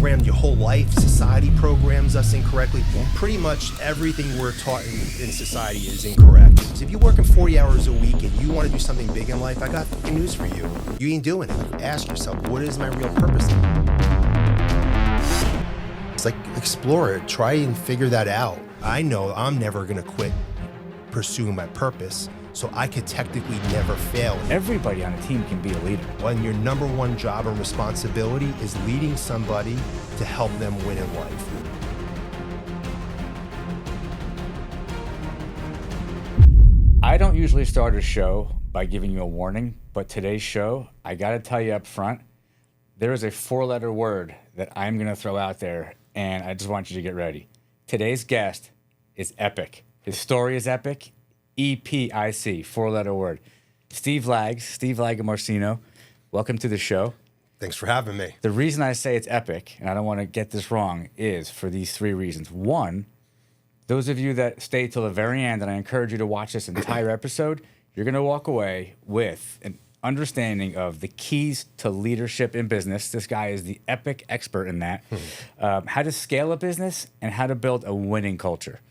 programmed your whole life. Society programs us incorrectly. Pretty much everything we're taught in society is incorrect. So if you're working 40 hours a week and you want to do something big in life, I got fucking news for you. You ain't doing it. Ask yourself, what is my real purpose? It's like, explore it. Try and figure that out. I know I'm never going to quit pursuing my purpose, so I could technically never fail. Everybody on a team can be a leader. When your number one job and responsibility is leading somebody to help them win in life. I don't usually start a show by giving you a warning, but today's show, I got to tell you up front, there is a 4-letter word that I'm going to throw out there, and I just want you to get ready. Today's guest is epic. His story is epic. EPIC, 4-letter word. Steve Lagomarsino, welcome to the show. Thanks for having me. The reason I say it's epic, and I don't want to get this wrong, is for these 3 reasons. One, those of you that stay till the very end, and I encourage you to watch this entire episode, you're going to walk away with an understanding of the keys to leadership in business. This guy is the epic expert in that. How to scale a business and how to build a winning culture.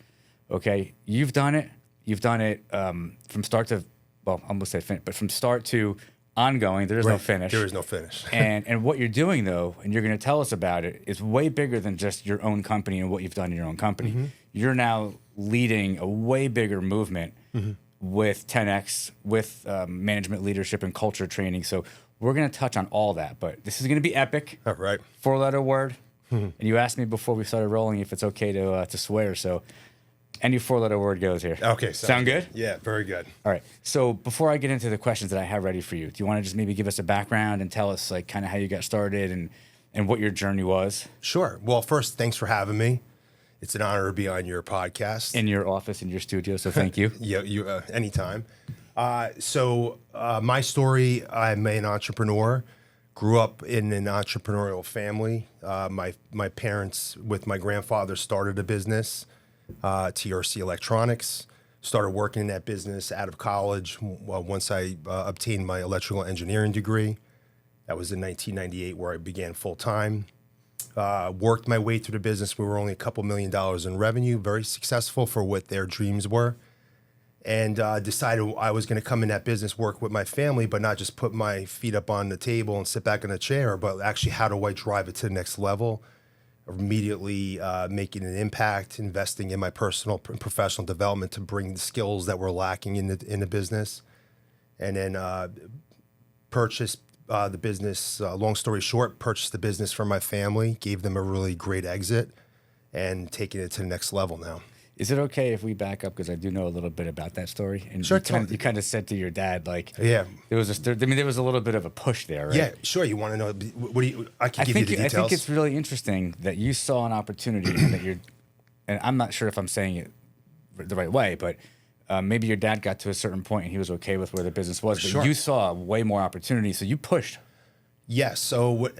Okay, you've done it. You've done it from start to, well, I almost said finish, but from start to ongoing. There is no finish. There is no finish. and what you're doing, though, and you're going to tell us about it, is way bigger than just your own company and what you've done in your own company. Mm-hmm. You're now leading a way bigger movement with 10X, with management leadership and culture training. So we're going to touch on all that, but this is going to be epic. All right. 4-letter word. And you asked me before we started rolling if it's okay to swear. So any 4-letter word goes here. Okay. Sound good? Yeah, very good. All right. So before I get into the questions that I have ready for you, do you want to just maybe give us a background and tell us like kind of how you got started and what your journey was? Sure. Well, first, thanks for having me. It's an honor to be on your podcast. In your office, in your studio, so thank you. Yeah, anytime. So my story, I'm an entrepreneur. Grew up in an entrepreneurial family. My parents, with my grandfather, started a business, TRC Electronics. Started working in that business out of college once I obtained my electrical engineering degree. That was in 1998 where I began full-time. Worked my way through the business. We were only a couple $1 million in revenue, very successful for what their dreams were. And decided I was going to come in that business, work with my family, but not just put my feet up on the table and sit back in a chair, but actually how do I drive it to the next level? Immediately making an impact, investing in my personal and professional development to bring the skills that were lacking in the business. And then purchased the business, long story short, purchased the business from my family, gave them a really great exit, and taking it to the next level now. Is it okay if we back up, because I do know a little bit about that story? And sure. You kind of said to your dad, like, yeah, there was a little bit of a push there, right? Yeah, sure. You want to know? What do you? I can give you the details. I think it's really interesting that you saw an opportunity, and that and I'm not sure if I'm saying it the right way, but maybe your dad got to a certain point and he was okay with where the business was, but sure. You saw way more opportunity, so you pushed. Yes. So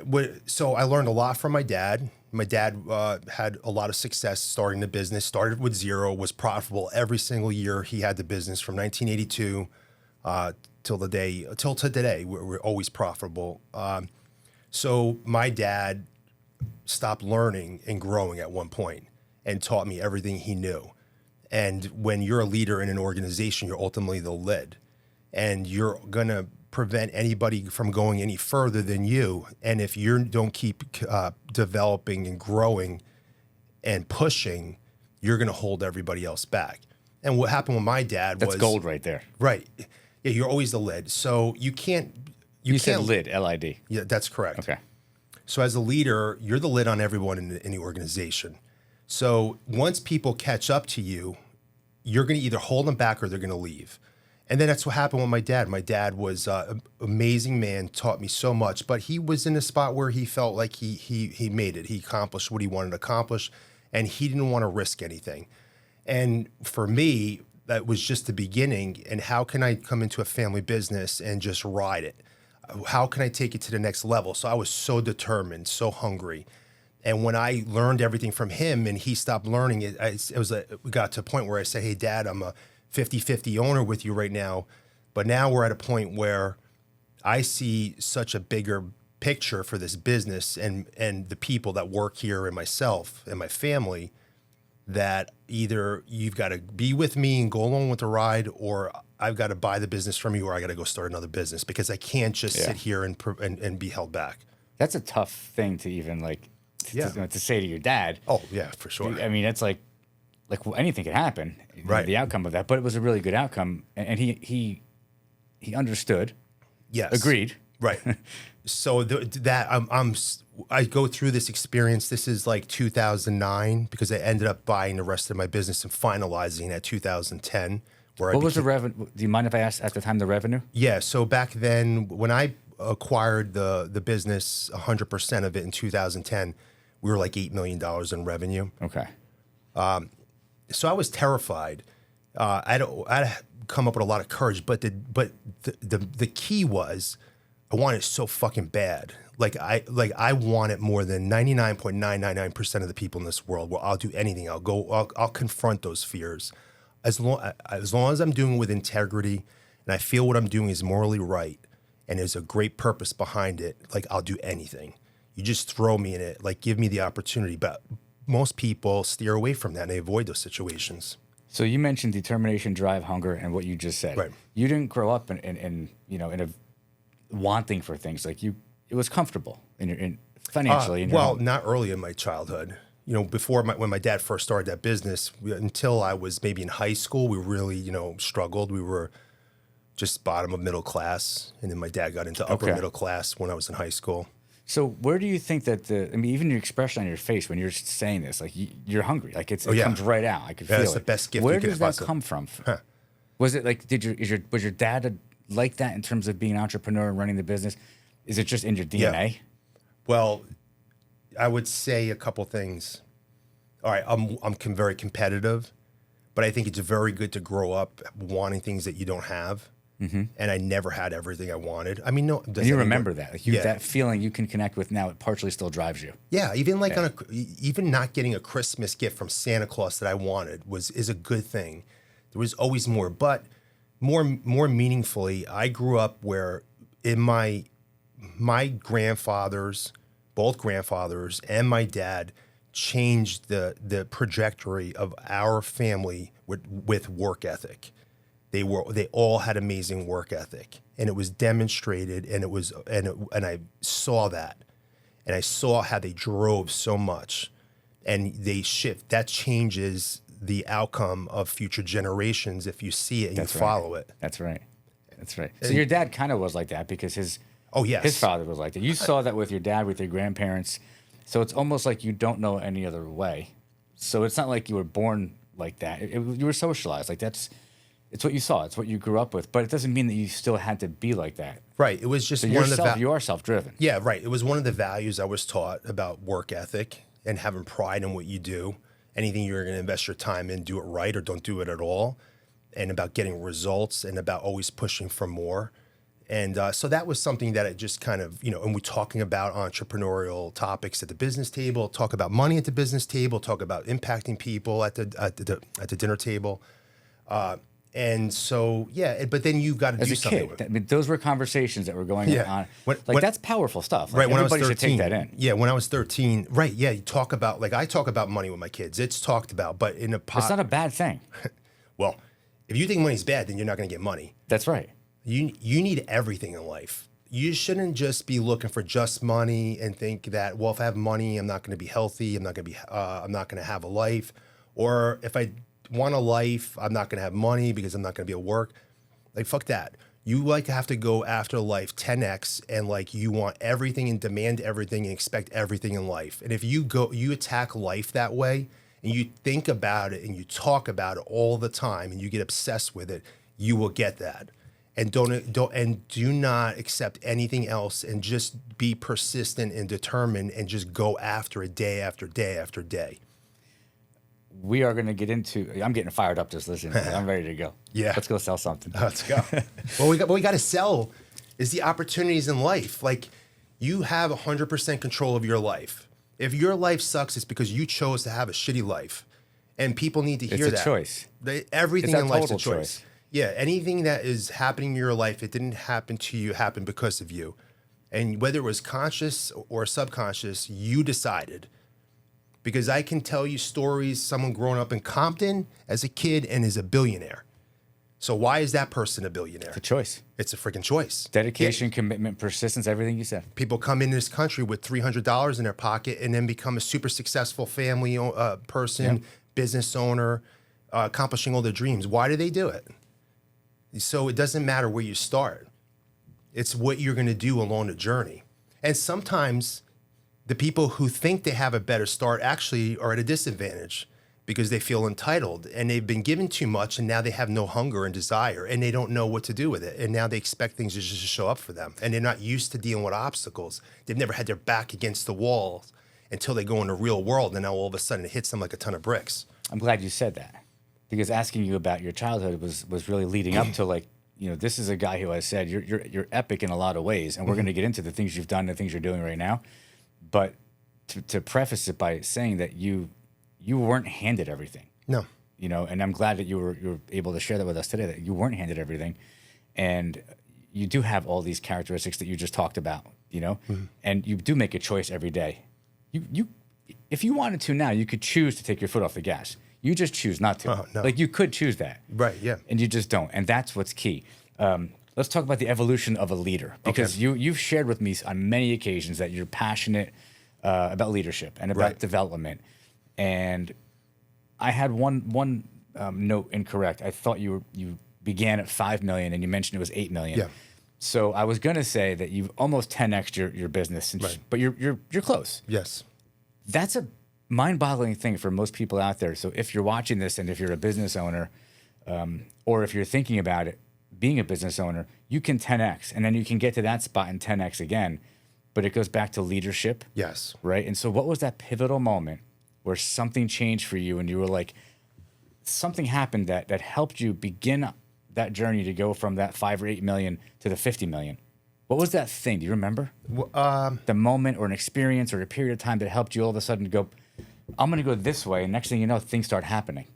so I learned a lot from my dad. My dad had a lot of success starting the business, started with zero, was profitable every single year he had the business from 1982 till today. We're always profitable. So my dad stopped learning and growing at one point and taught me everything he knew. And when you're a leader in an organization, you're ultimately the lid. And you're going to prevent anybody from going any further than you. And if you don't keep developing and growing and pushing, you're going to hold everybody else back. And what happened with my dad was... That's gold right there. Right. Yeah, you're always the lid. So you can't... You said lid, L-I-D. Yeah, that's correct. Okay. So as a leader, you're the lid on everyone in the organization. So once people catch up to you, you're going to either hold them back or they're going to leave. And then that's what happened with my dad. My dad was an amazing man, taught me so much, but he was in a spot where he felt like he made it. He accomplished what he wanted to accomplish, and he didn't want to risk anything. And for me, that was just the beginning. And how can I come into a family business and just ride it? How can I take it to the next level? So I was so determined, so hungry. And when I learned everything from him and he stopped learning, we got to a point where I said, hey, Dad, I'm a 50-50 owner with you right now. But now we're at a point where I see such a bigger picture for this business and the people that work here and myself and my family, that either you've got to be with me and go along with the ride, or I've got to buy the business from you, or I got to go start another business, because I can't just sit here and be held back. That's a tough thing to even to say to your dad. Oh yeah, for sure. I mean, it's like anything could happen. Right. The outcome of that, but it was a really good outcome, and he understood. Yes. Agreed. Right. So I go through this experience. This is like 2009, because I ended up buying the rest of my business and finalizing at 2010. What was the revenue? Do you mind if I ask at the time the revenue? Yeah. So back then, when I acquired the business, 100% of it in 2010, we were like $8 million in revenue. Okay. So I was terrified. I had come up with a lot of courage, but the key was, I want it so fucking bad. I want it more than 99.999% of the people in this world. Well, I'll do anything. I'll confront those fears. As long as I'm doing it with integrity and I feel what I'm doing is morally right and there's a great purpose behind it, like, I'll do anything. You just throw me in it, like, give me the opportunity. But most people steer away from that and they avoid those situations. So you mentioned determination, drive, hunger, and what you just said. Right. You didn't grow up in a wanting for things. Like, it was comfortable in financially. In your Well, home. not early in my childhood. Before when my dad first started that business, until I was maybe in high school, we really, struggled. We were just bottom of middle class, and then my dad got into upper middle class when I was in high school. So where do you think that even your expression on your face when you're saying this, like, you're hungry, like it comes right out. I can feel it. That's the best gift Where you could does that come from? Huh. Was it like, was your dad like that in terms of being an entrepreneur and running the business? Is it just in your DNA? Yeah. Well, I would say a couple things. All right, I'm very competitive, but I think it's very good to grow up wanting things that you don't have. Mm-hmm. And I never had everything I wanted. I mean, no. And you remember that, like, that feeling you can connect with now. It partially still drives you. Yeah, even even not getting a Christmas gift from Santa Claus that I wanted is a good thing. There was always more, but more meaningfully, I grew up where in my grandfathers, both grandfathers and my dad, changed the trajectory of our family with work ethic. They all had amazing work ethic, and it was demonstrated, and I saw that, and I saw how they drove so much, and they shift. That changes the outcome of future generations if you see it and you follow it. That's right. So your dad kind of was like that because his father was like that. You saw that with your dad, with your grandparents. So it's almost like you don't know any other way. So it's not like you were born like that. You were socialized. Like, it's what you saw. It's what you grew up with. But it doesn't mean that you still had to be like that. Right. It was just so you are self-driven. Yeah, right. It was one of the values I was taught about work ethic and having pride in what you do. Anything you're going to invest your time in, do it right or don't do it at all. And about getting results and about always pushing for more. And so that was something that I just kind of, and we're talking about entrepreneurial topics at the business table, talk about money at the business table, talk about impacting people at the dinner table. And so, but then you got to do something with it. I mean, those were conversations that were going on. That's powerful stuff. Like, right. When everybody I was 13, should take that in. Yeah. When I was 13. Right. Yeah. You talk about, I talk about money with my kids. It's talked about, but in a It's not a bad thing. Well, if you think money's bad, then you're not going to get money. That's right. You need everything in life. You shouldn't just be looking for just money and think that, well, if I have money, I'm not going to be healthy. I'm not going to have a life. Or if I want a life, I'm not going to have money because I'm not going to be able to work. Like, fuck that. You have to go after life 10x, and you want everything and demand everything and expect everything in life. And if you attack life that way and you think about it and you talk about it all the time and you get obsessed with it, you will get that. And do not accept anything else, and just be persistent and determined, and just go after it day after day after day. We are going to get into. I'm getting fired up just listening. I'm ready to go. Yeah, let's go sell something. Let's go. What we got to sell is the opportunities in life. Like, you have 100% control of your life. If your life sucks, it's because you chose to have a shitty life, and people need to hear that. It's a choice. Everything in life's a choice. choice. Yeah, anything that is happening in your life, it didn't happen to you, happened because of you. And whether it was conscious or subconscious, you decided. Because I can tell you stories, someone growing up in Compton as a kid and is a billionaire. So why is that person a billionaire? It's a choice. It's a freaking choice. Dedication, commitment, persistence, everything you said. People come into this country with $300 in their pocket and then become a super successful family person, business owner, accomplishing all their dreams. Why do they do it? So it doesn't matter where you start. It's what you're going to do along the journey. And sometimes the people who think they have a better start actually are at a disadvantage because they feel entitled and they've been given too much and now they have no hunger and desire and they don't know what to do with it. And now they expect things to just show up for them. And they're not used to dealing with obstacles. They've never had their back against the wall until they go in the real world. And now all of a sudden it hits them like a ton of bricks. I'm glad you said that, because asking you about your childhood was really leading up to, like, you know, this is a guy who I said you're epic in a lot of ways, and we're going to get into the things you've done, the things you're doing right now. But to preface it by saying that you weren't handed everything. No. You know, and I'm glad that you were able to share that with us today, that you weren't handed everything, and you do have all these characteristics that you just talked about. You know, and you do make a choice every day. You if you wanted to now, you could choose to take your foot off the gas. You just choose not to. No. Like, you could choose that. Right, yeah. And you just don't. And that's what's key. Let's talk about the evolution of a leader, because you've shared with me on many occasions that you're passionate about leadership and about development. And I had one note incorrect. I thought you began at 5 million and you mentioned it was 8 million. Yeah. So I was going to say that you've almost 10x'd your business, but you're close. Yes. That's a mind-boggling thing for most people out there. So if you're watching this and if you're a business owner, or if you're thinking about it, being a business owner, you can 10x, and then you can get to that spot and 10x again. But it goes back to leadership. Yes. Right? And so what was that pivotal moment where something changed for you and you were like, something happened that helped you begin that journey to go from that 5 or 8 million to the 50 million? What was that thing? Do you remember? The moment or an experience or a period of time that helped you all of a sudden go, I'm going to go this way. And next thing you know, things start happening.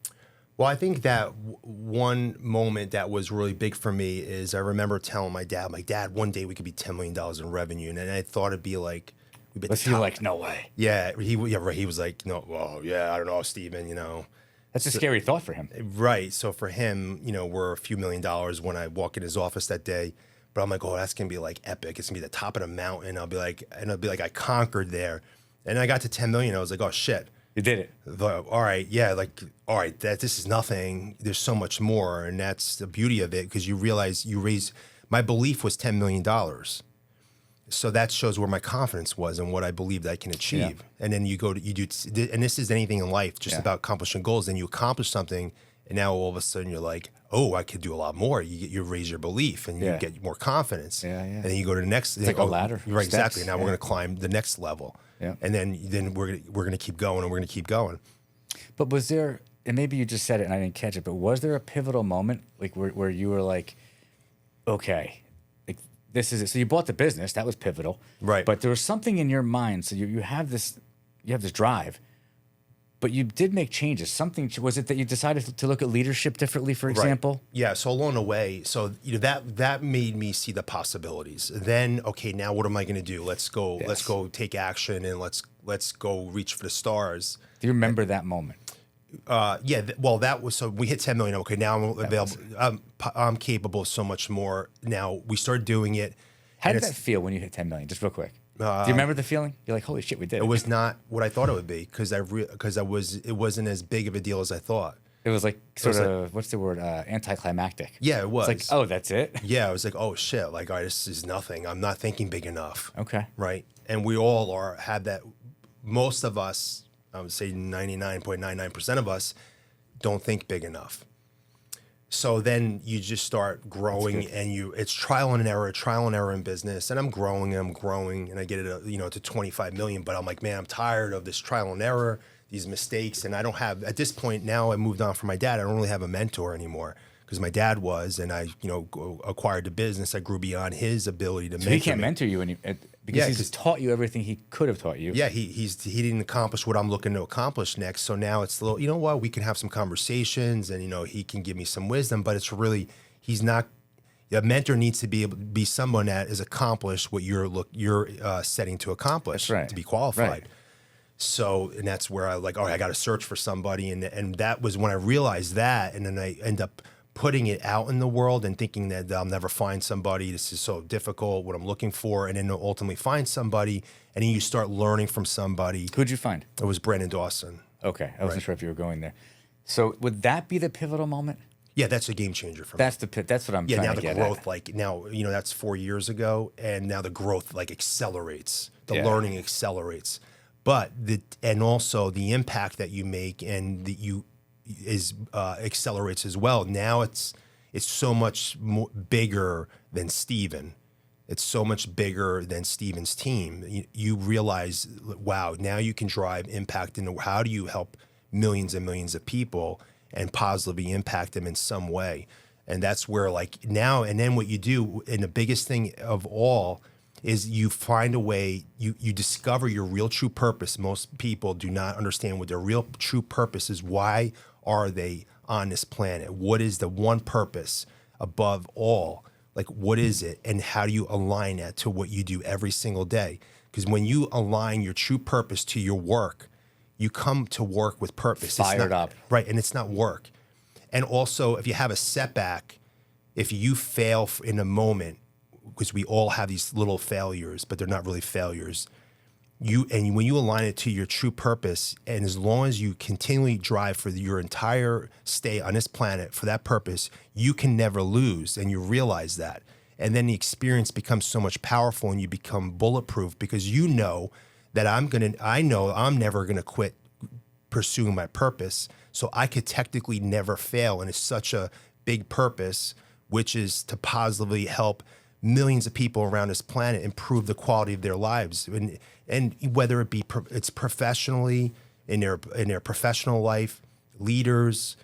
Well, I think that one moment that was really big for me is I remember telling my dad, like, Dad, one day we could be $10 million in revenue. And I thought it'd be like, we'd be Was he like, no way? Yeah, he was like, no, well, yeah, I don't know, Steven, you know. That's a scary thought for him. Right. So for him, you know, we're a few $1 million when I walk in his office that day. But I'm like, oh, that's gonna be like epic. It's gonna be the top of the mountain. I'll be like, I conquered there. And I got to 10 million. I was like, oh shit. You did it. All right, yeah, like, all right, this is nothing. There's so much more, and that's the beauty of it, because you realize my belief was $10 million. So that shows where my confidence was and what I believed I can achieve. Yeah. And then you do, and this is anything in life, just about accomplishing goals. Then you accomplish something, and now all of a sudden you're like, oh, I could do a lot more. You raise your belief, and you get more confidence. Yeah. And then you go to the next. It's like a ladder. Right, Steps. exactly. Now we're going to climb the next level. Yeah. And then we're going to keep going, and we're going to keep going. But was there, and maybe you just said it and I didn't catch it, but was there a pivotal moment like where you were like, okay, like, this is it? So you bought the business, that was pivotal. Right. But there was something in your mind. So you have this drive, but you did make changes. Something, was it that you decided to look at leadership differently, for example? Right. Yeah. So along the way, that made me see the possibilities. Then, okay, now what am I going to do? Let's go. Yes. Let's go take action, and let's go reach for the stars. Do you remember that moment? Yeah. Well, that was, so we hit 10 million. Okay, now I'm available. I'm capable of so much more. Now we started doing it. How did that feel when you hit 10 million? Just real quick. Do you remember the feeling? You're like, holy shit, we did it. It was not what I thought it would be, because it wasn't as big of a deal as I thought. It was like what's the word? Anticlimactic. Yeah, it was. It's like, oh, that's it? Yeah, I was like, oh shit, like, all right, this is nothing. I'm not thinking big enough. Okay. Right. And we all have that. Most of us, I would say 99.99% of us, don't think big enough. So then you just start growing, and it's trial and error in business. And I'm growing, and I get it, to 25 million. But I'm like, man, I'm tired of this trial and error, these mistakes. And I don't have, at this point now, I moved on from my dad. I don't really have a mentor anymore, because my dad was, and I, acquired the business. I grew beyond his ability to mentor. So he can't mentor you because he's taught you everything he could have taught you. Yeah, he didn't accomplish what I'm looking to accomplish next. So now it's a little, you know what, we can have some conversations, and he can give me some wisdom, but it's really, he's not A mentor needs to be able to be someone that has accomplished what you're setting to accomplish, That's right. to be qualified. Right. So, and that's where I like, all right, I got to search for somebody. And that was when I realized that. And then I end up putting it out in the world and thinking that I'll never find somebody. This is so difficult, what I'm looking for. And then ultimately find somebody. And then you start learning from somebody. Who'd you find? It was Brandon Dawson. Okay. I wasn't sure if you were going there. So would that be the pivotal moment? Yeah, that's a game changer for me. That's what I'm Yeah, trying now to the get growth, at. like now, that's 4 years ago, and now the growth like accelerates. The Yeah. learning accelerates, but and also the impact that you make and that you accelerates as well. Now it's so much bigger than Steven. It's so much bigger than Steven's team. You realize, wow, now you can drive impact into how do you help millions and millions of people and positively impact them in some way. And that's where like now, and then what you do, and the biggest thing of all is you find a way, you discover your real true purpose. Most people do not understand what their real true purpose is. Why are they on this planet? What is the one purpose above all? Like, what is it? And how do you align that to what you do every single day? Because when you align your true purpose to your work, you come to work with purpose. Fired up. Right, and it's not work. And also, if you have a setback, if you fail in a moment, because we all have these little failures, but they're not really failures, when you align it to your true purpose, and as long as you continually drive for your entire stay on this planet for that purpose, you can never lose, and you realize that. And then the experience becomes so much powerful, and you become bulletproof because you know that I know I'm never gonna quit pursuing my purpose. So I could technically never fail. And it's such a big purpose, which is to positively help millions of people around this planet improve the quality of their lives. And whether it be it's professionally, in their professional life, leaders,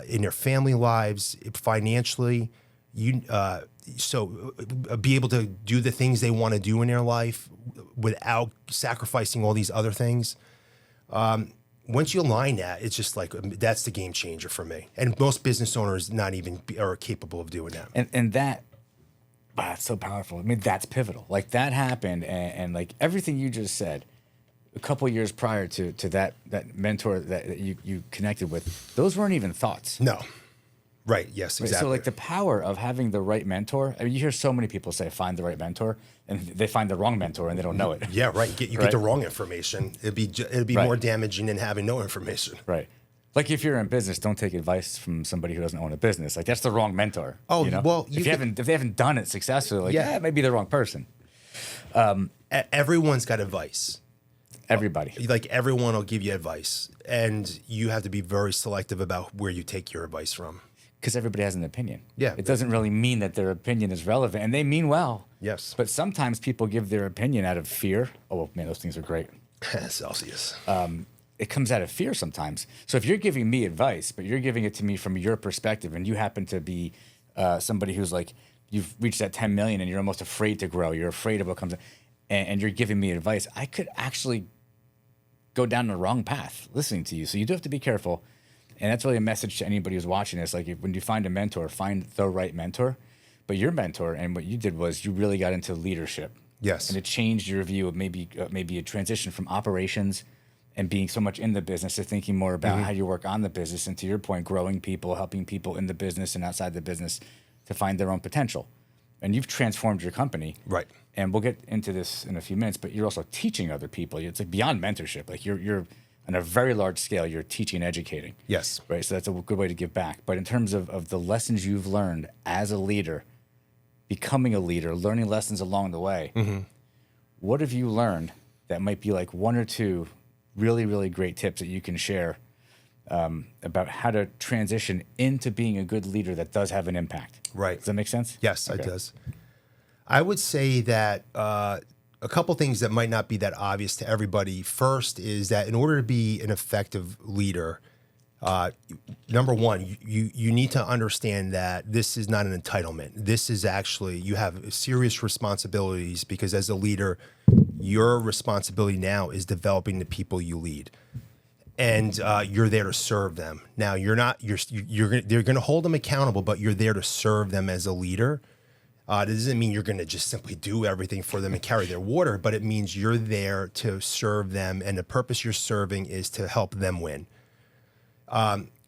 in their family lives, financially, so be able to do the things they want to do in their life without sacrificing all these other things. Once you align that, it's just like, that's the game changer for me. And most business owners not even are capable of doing that. And that, wow, it's so powerful. I mean, that's pivotal. Like that happened, and like everything you just said, a couple years prior to that mentor that you connected with, those weren't even thoughts. No. Right. Yes, Right? exactly. So like the power of having the right mentor. I mean, you hear so many people say find the right mentor, and they find the wrong mentor and they don't know it. Yeah, right. You Right. get the wrong information. It'd be Right. more damaging than having no information. Right. Like if you're in business, don't take advice from somebody who doesn't own a business. Like that's the wrong mentor. Oh, you know? well, if they haven't done it successfully, like Yeah. yeah, maybe the wrong person. Everyone's got advice. Everybody. Like everyone will give you advice, and you have to be very selective about where you take your advice from. Because everybody has an opinion. Yeah. It doesn't really mean that their opinion is relevant, and they mean well. Yes. But sometimes people give their opinion out of fear. Oh, man, those things are great. Celsius. It comes out of fear sometimes. So if you're giving me advice, but you're giving it to me from your perspective, and you happen to be somebody who's like, you've reached that 10 million and you're almost afraid to grow, you're afraid of what comes, and you're giving me advice, I could actually go down the wrong path listening to you. So you do have to be careful. And that's really a message to anybody who's watching this. Like when you find a mentor, find the right mentor. But your mentor, and what you did was you really got into leadership. Yes. And it changed your view of maybe a transition from operations and being so much in the business to thinking more about how you work on the business. And to your point, growing people, helping people in the business and outside the business to find their own potential. And you've transformed your company. Right. And we'll get into this in a few minutes, but you're also teaching other people. It's like beyond mentorship. Like you're on a very large scale, you're teaching and educating. Yes. Right. So that's a good way to give back. But in terms of the lessons you've learned as a leader, becoming a leader, learning lessons along the way, what have you learned that might be like one or two really, really great tips that you can share about how to transition into being a good leader that does have an impact? Right. Does that make sense? Yes, Okay. it does. I would say that a couple things that might not be that obvious to everybody. First is that in order to be an effective leader, number one, you need to understand that this is not an entitlement. This is actually, you have serious responsibilities, because as a leader, your responsibility now is developing the people you lead. And you're there to serve them. Now they're going to hold them accountable, but you're there to serve them as a leader. That doesn't mean you're going to just simply do everything for them and carry their water, but it means you're there to serve them, and the purpose you're serving is to help them win.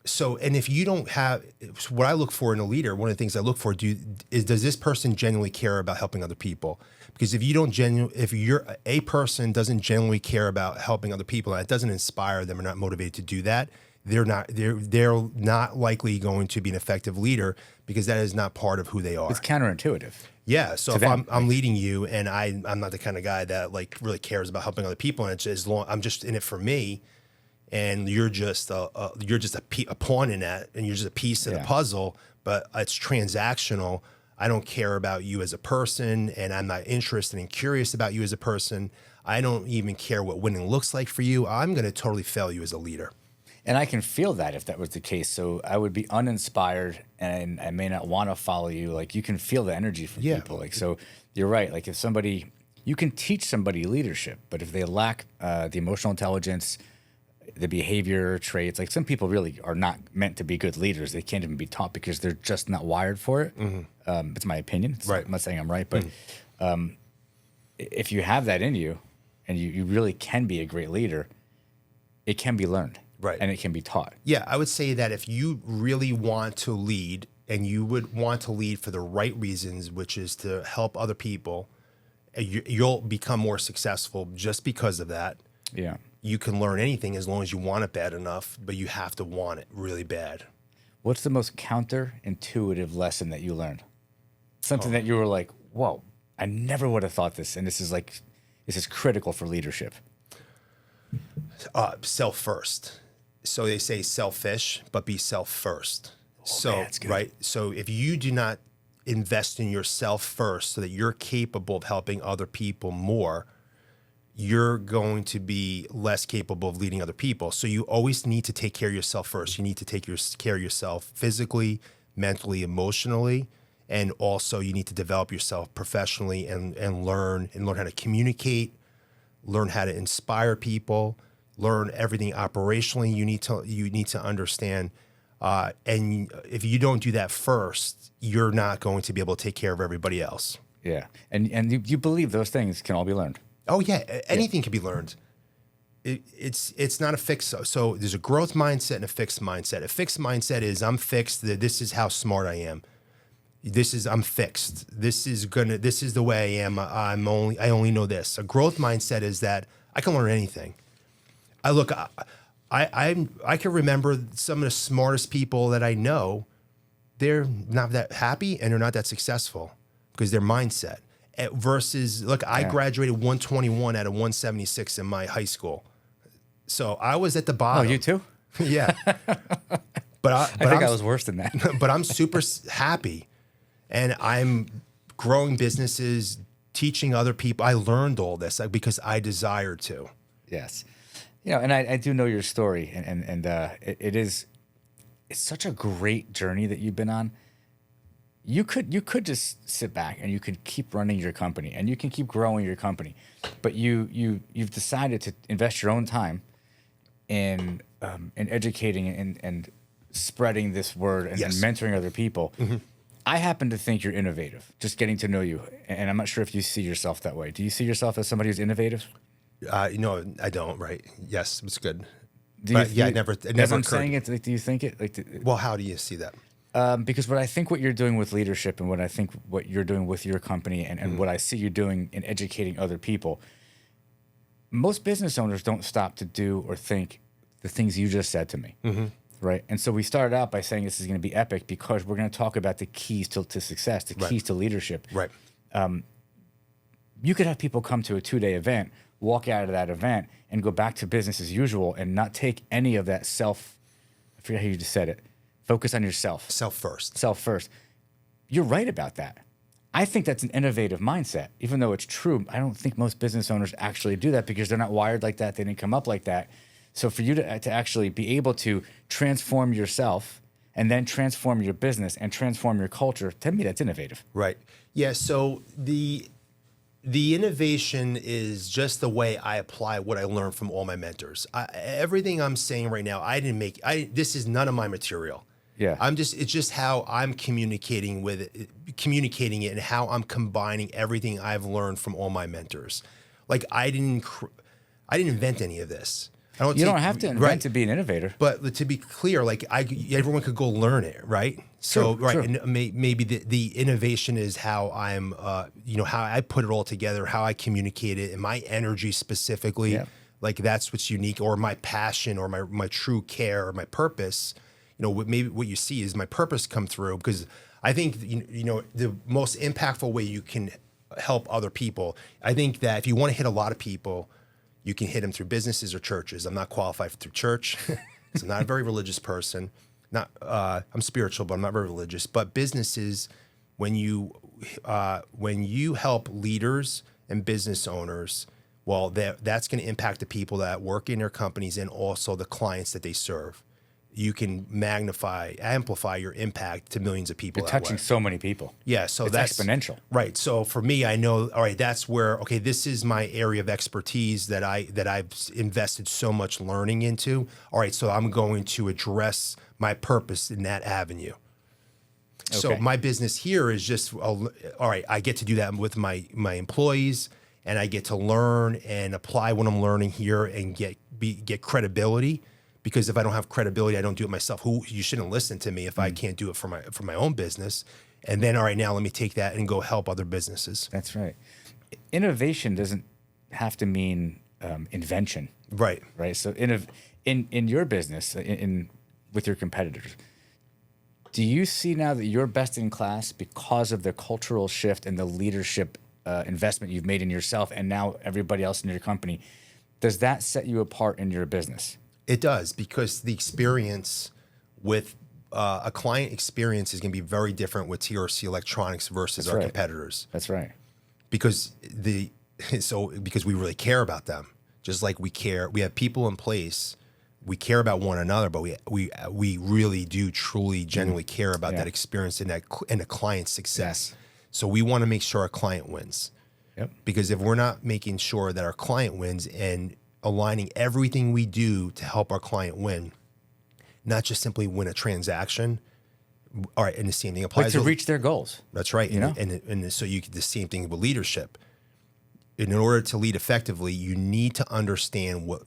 So, and if you don't have, what I look for in a leader, one of the things I look for is does this person genuinely care about helping other people? Because if a person doesn't genuinely care about helping other people, and it doesn't inspire them or not motivated to do that, they're not likely going to be an effective leader, because that is not part of who they are. It's counterintuitive. Yeah. So if them, I'm leading you, and I'm not the kind of guy that like really cares about helping other people, and it's as long I'm just in it for me, and you're just a pawn in that, and you're just a piece of the puzzle, but it's transactional. I don't care about you as a person, and I'm not interested and curious about you as a person. I don't even care what winning looks like for you. I'm going to totally fail you as a leader. And I can feel that if that was the case. So I would be uninspired, and I may not want to follow you. Like, you can feel the energy from people. Like, so you're right. Like, if you can teach somebody leadership, but if they lack the emotional intelligence, the behavior traits, like some people really are not meant to be good leaders. They can't even be taught because they're just not wired for it. Mm-hmm. It's my opinion. I'm not saying I'm right, but if you have that in you, and you really can be a great leader, it can be learned. Right. And it can be taught. Yeah, I would say that if you really want to lead, and you would want to lead for the right reasons, which is to help other people, you'll become more successful just because of that. Yeah. You can learn anything as long as you want it bad enough, but you have to want it really bad. What's the most counterintuitive lesson that you learned? Something that you were like, whoa, I never would have thought this. And this is critical for leadership. Self first. So they say selfish, but be self first. Right. So if you do not invest in yourself first so that you're capable of helping other people more, you're going to be less capable of leading other people. So you always need to take care of yourself first. You need to take care of yourself physically, mentally, emotionally, and also you need to develop yourself professionally and learn how to communicate, learn how to inspire people, learn everything operationally. You need to understand. And if you don't do that first, you're not going to be able to take care of everybody else. Yeah. And you believe those things can all be learned. Oh yeah, anything can be learned. It's not a fixed. So there's a growth mindset and a fixed mindset. A fixed mindset is I'm fixed. This is how smart I am. I'm fixed. This is the way I am. I only know this. A growth mindset is that I can learn anything. I can remember some of the smartest people that I know. They're not that happy and they're not that successful because their mindset. Versus, I graduated 121 out of 176 in my high school. So I was at the bottom. Oh, you too? Yeah. But I think I was worse than that. But I'm super happy. And I'm growing businesses, teaching other people. I learned all this because I desired to. Yes. And I do know your story. And it's such a great journey that you've been on. You could just sit back and you could keep running your company and you can keep growing your company, but you've decided to invest your own time in educating and spreading this word and mentoring other people. Mm-hmm. I happen to think you're innovative, just getting to know you, and I'm not sure if you see yourself that way. Do you see yourself as somebody who's innovative? No, I don't. Right? Yes, it's good. I never. As I'm saying it, do you think it? Well, how do you see that? Because what I think what you're doing with leadership and what I think what you're doing with your company and what I see you doing in educating other people, most business owners don't stop to do or think the things you just said to me, right? And so we started out by saying this is going to be epic because we're going to talk about the keys to success, the keys to leadership. Right. You could have people come to a 2-day event, walk out of that event, and go back to business as usual and not take any of that I forget how you just said it. Focus on yourself. Self first. Self first. You're right about that. I think that's an innovative mindset. Even though it's true, I don't think most business owners actually do that because they're not wired like that. They didn't come up like that. So for you to actually be able to transform yourself and then transform your business and transform your culture, to me, that's innovative. Right. Yeah. So the innovation is just the way I apply what I learned from all my mentors. Everything I'm saying right now, this is none of my material. Yeah. It's just how I'm communicating it and how I'm combining everything I've learned from all my mentors. Like I didn't invent any of this. You don't have to invent right. to be an innovator. But to be clear, like everyone could go learn it, right? So True, right, true. and maybe the innovation is how I'm, how I put it all together, how I communicate it, and my energy specifically. Yeah. Like that's what's unique, or my passion, or my true care, or my purpose. Maybe what you see is my purpose come through, because I think the most impactful way you can help other people. I think that if you want to hit a lot of people, you can hit them through businesses or churches. I'm not qualified through church. So I'm not a very religious person. I'm spiritual, but I'm not very religious. But businesses, when you help leaders and business owners, well, that's going to impact the people that work in their companies and also the clients that they serve. You can amplify your impact to millions of people. You're touching so many people. Yeah, so it's that's exponential. Right. So for me, I know, all right, that's where, okay, this is my area of expertise that I've invested so much learning into. All right, so I'm going to address my purpose in that avenue. Okay. So my business here is just, all right, I get to do that with my employees, and I get to learn and apply what I'm learning here and get credibility. Because if I don't have credibility, I don't do it myself. You shouldn't listen to me if I can't do it for my own business. And then, all right, now let me take that and go help other businesses. That's right. Innovation doesn't have to mean invention. Right. Right. So in your business, with your competitors, do you see now that you're best in class because of the cultural shift and the leadership investment you've made in yourself, and now everybody else in your company? Does that set you apart in your business? It does, because the experience with a client experience is going to be very different with TRC Electronics versus our competitors. That's right. Because we really care about them, just like we have people in place. We care about one another, but we really do truly genuinely care about that experience and the client's success. Yes. So we want to make sure our client wins. Yep. Because if we're not making sure that our client wins and aligning everything we do to help our client win, not just simply win a transaction. All right, and the same thing applies to reach their goals. That's right. And so the same thing with leadership. In order to lead effectively, you need to understand what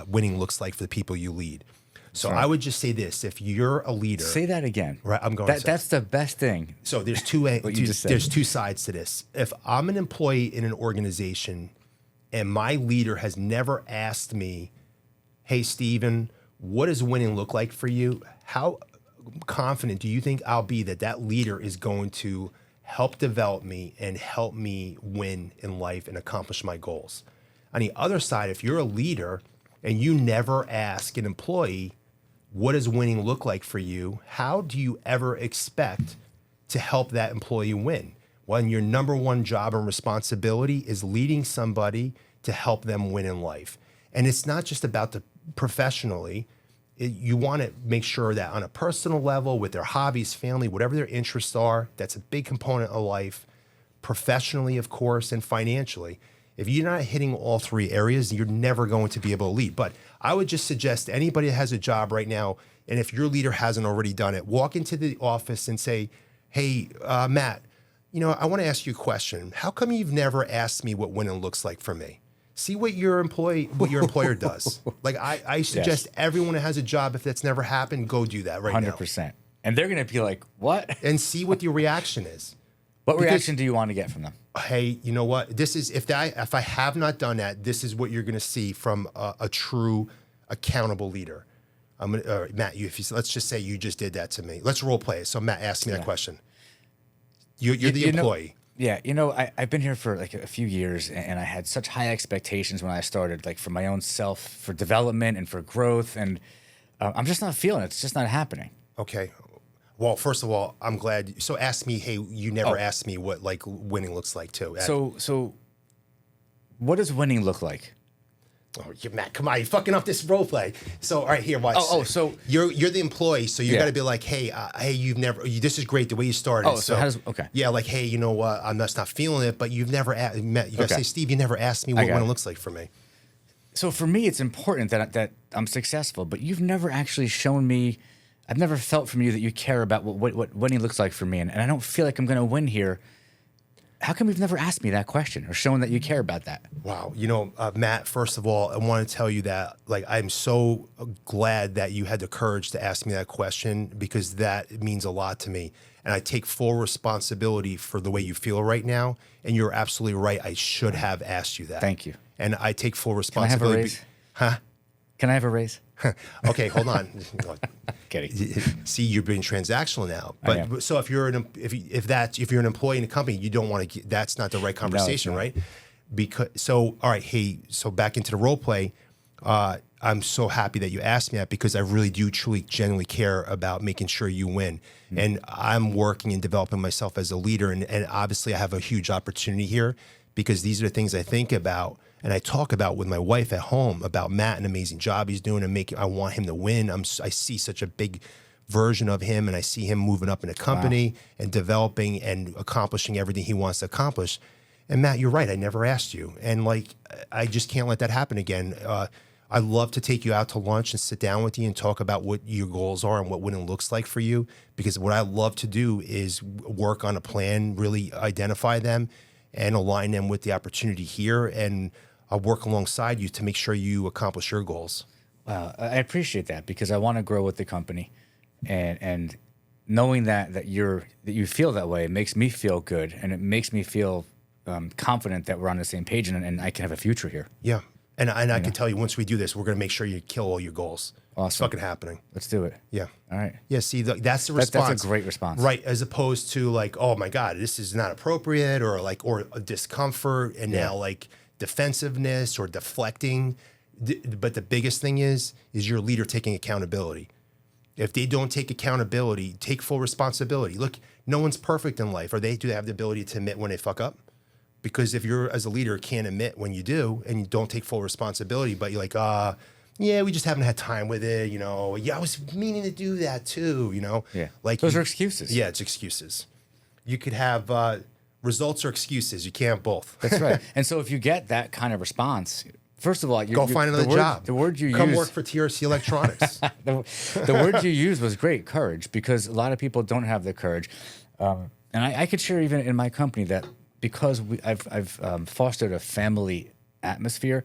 winning looks like for the people you lead. So I would just say this: if you're a leader, say that again. Right, I'm going. That's the best thing. So there's there's two sides to this. If I'm an employee in an organization, and my leader has never asked me, hey, Steven, what does winning look like for you? How confident do you think I'll be that leader is going to help develop me and help me win in life and accomplish my goals? On the other side, if you're a leader and you never ask an employee, what does winning look like for you? How do you ever expect to help that employee win? When your number one job and responsibility is leading somebody to help them win in life. And it's not just about the professionally. You want to make sure that on a personal level, with their hobbies, family, whatever their interests are, that's a big component of life. Professionally, of course, and financially. If you're not hitting all three areas, you're never going to be able to lead. But I would just suggest to anybody that has a job right now, and if your leader hasn't already done it, walk into the office and say, hey, Matt, I want to ask you a question. How come you've never asked me what winning looks like for me? See what your employer does. Like I suggest everyone that has a job, if that's never happened, go do that right 100%. Now. 100%. And they're going to be like, what? And see what your reaction is. What reaction do you want to get from them? Hey, you know what? This is if I have not done that, this is what you're going to see from a true accountable leader. I'm gonna, Matt, let's just say you just did that to me. Let's role play it. So Matt, ask me that question. You're the employee. I've been here for like a few years, and I had such high expectations when I started, like for my own self, for development and for growth, and I'm just not feeling it. It's just not happening. Okay. Well, first of all, I'm glad. So ask me, hey, you never asked me what like winning looks like too. So what does winning look like? Oh, Matt, come on, you're fucking up this role play. So, all right, here, watch. So you're the employee, so you got to be like, hey, this is great the way you started. So how does, okay. Yeah, like, hey, you know what, I'm just not feeling it, but you've never asked, Matt, you got to say, Steve, you never asked me what winning looks like for me. So for me, it's important that I'm successful, but you've never actually shown me I've never felt from you that you care about what winning looks like for me, and I don't feel like I'm going to win here. How come you've never asked me that question or shown that you care about that? Wow. Matt, first of all, I want to tell you that, like, I'm so glad that you had the courage to ask me that question, because that means a lot to me. And I take full responsibility for the way you feel right now. And you're absolutely right. I should have asked you that. Thank you. And I take full Can I responsibility. have a raise? Huh? Can I have a raise? Okay, hold on. Kidding. See, you're being transactional now. I am. But so if you're an employee in a company, you don't want to. That's not the right conversation, not. right? All right. Hey, so back into the role play. I'm so happy that you asked me that, because I really do truly genuinely care about making sure you win. Mm-hmm. And I'm working and developing myself as a leader. And obviously I have a huge opportunity here, because these are the things I think about and I talk about with my wife at home about Matt, an amazing job he's doing, and I want him to win. I see such a big version of him, and I see him moving up in a company and developing and accomplishing everything he wants to accomplish. And Matt, you're right. I never asked you. And like, I just can't let that happen again. I love to take you out to lunch and sit down with you and talk about what your goals are and what winning looks like for you. Because what I love to do is work on a plan, really identify them and align them with the opportunity here. And I'll work alongside you to make sure you accomplish your goals. Wow, I appreciate that, because I want to grow with the company, and knowing that you feel that way, it makes me feel good, and it makes me feel confident that we're on the same page, and I can have a future here. Yeah, and I can tell you, once we do this, we're going to make sure you kill all your goals. Awesome. It's fucking happening. Let's do it. Yeah. All right. Yeah. See, that's the response. That's a great response, right? As opposed to like, oh my God, this is not appropriate, or a discomfort, and now like defensiveness or deflecting. But the biggest thing is your leader taking accountability. If they don't take accountability, take full responsibility. Look, no one's perfect in life. Do they have the ability to admit when they fuck up? Because if you're, as a leader, can't admit when you do, and you don't take full responsibility, but you're like, yeah, we just haven't had time with it, Yeah, I was meaning to do that too, Yeah. Like those are excuses. Yeah, it's excuses. You could have results or excuses. You can't have both. That's right. And so if you get that kind of response, first of all, go find another job. The word you come use, work for TRC Electronics. the word you used was great, courage, because a lot of people don't have the courage. And I could share even in my company that because I've fostered a family atmosphere,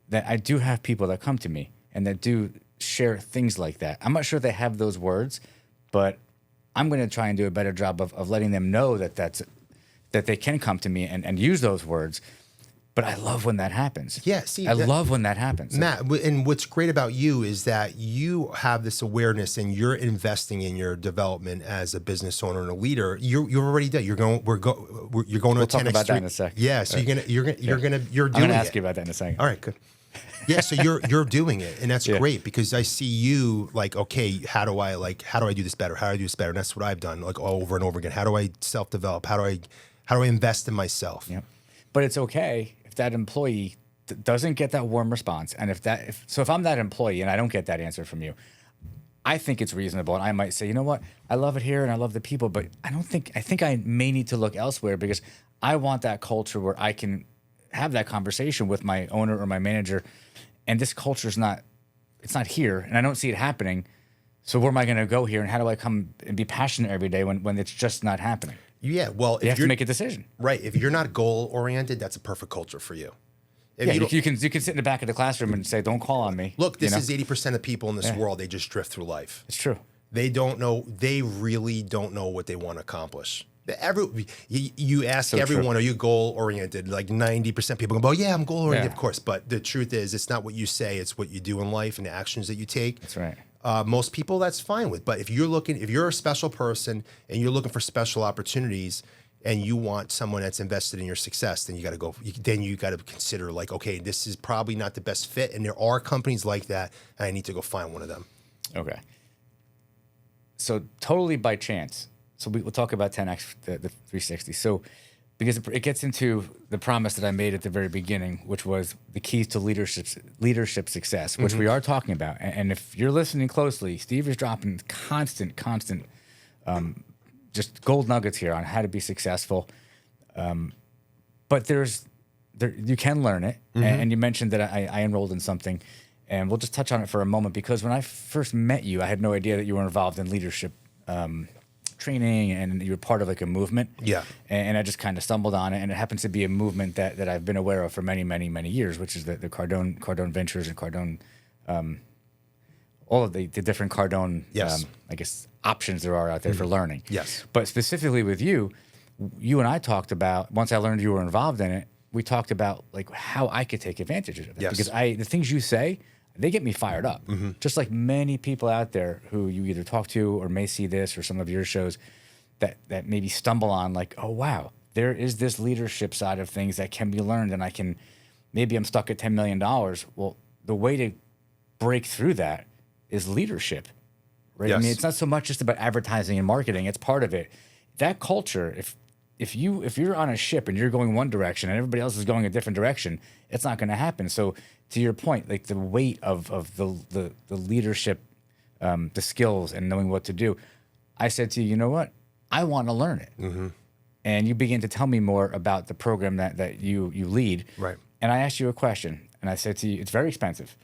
that I do have people that come to me and that do share things like that. I'm not sure they have those words, but I'm going to try and do a better job of letting them know that they can come to me and use those words. But I love when that happens. Yeah, see, I love when that happens. Matt, and what's great about you is that you have this awareness, and you're investing in your development as a business owner and a leader. You're already there. You're going to a 10x. Talk about that in a second. Yeah, so you're doing I'm going to ask it. you about that in a second. All right, good. Yeah, so you're doing it, and that's great, because I see you like, okay, how do I do this better? How do I do this better? And that's what I've done, like, over and over again. How do I self-develop? How do I invest in myself? Yep. But it's okay if that employee doesn't get that warm response, and if I'm that employee and I don't get that answer from you, I think it's reasonable, and I might say, you know what, I love it here and I love the people, but I think I may need to look elsewhere, because I want that culture where I can have that conversation with my owner or my manager, and this culture it's not here, and I don't see it happening. So where am I going to go here, and how do I come and be passionate every day when it's just not happening? Yeah, well, You have to make a decision. Right. If you're not goal oriented, that's a perfect culture for you. You can sit in the back of the classroom and say, "Don't call on me." Look, this is 80% of people in this world. They just drift through life. It's true. They don't know. They really don't know what they want to accomplish. You ask everyone, "Are you goal oriented?" Like 90% people go, "Oh yeah, I'm goal oriented, of course." But the truth is, it's not what you say; it's what you do in life and the actions that you take. That's right. Most people, that's fine with. But if you're a special person and you're looking for special opportunities, and you want someone that's invested in your success, then you got to go. Then you got to consider, like, okay, this is probably not the best fit, and there are companies like that, and I need to go find one of them. Okay. So totally by chance. So we'll talk about 10x, the 360. So because it gets into the promise that I made at the very beginning, which was the keys to leadership success, which we are talking about. And if you're listening closely, Steve is dropping constant, just gold nuggets here on how to be successful. But you can learn it. And you mentioned that I enrolled in something, And we'll just touch on it for a moment because when I first met you, I had no idea that you were involved in leadership training and you were part of like a movement. Yeah. And I just kind of stumbled on it. And it happens to be a movement that I've been aware of for many, many, many years, which is the Cardone Ventures and Cardone, all of the different Cardone, Yes. I guess, options there are out there for learning. Yes. But specifically with you and I talked about, once I learned you were involved in it, we talked about like how I could take advantage of it. Yes. Because the things you say, they get me fired up. Just like many people out there who you either talk to or may see this or some of your shows that maybe stumble on like, oh, wow, there is this leadership side of things that can be learned and maybe I'm stuck at $10 million. Well, the way to break through that is leadership, right? Yes. I mean, it's not so much just about advertising and marketing. It's part of it. That culture, if you're on a ship and you're going one direction and everybody else is going a different direction, it's not going to happen. So to your point, like the weight of the leadership, the skills and knowing what to do, I said to you, you know what? I want to learn it. And you begin to tell me more about the program that you lead. Right. And I asked you a question and I said to you, it's very expensive,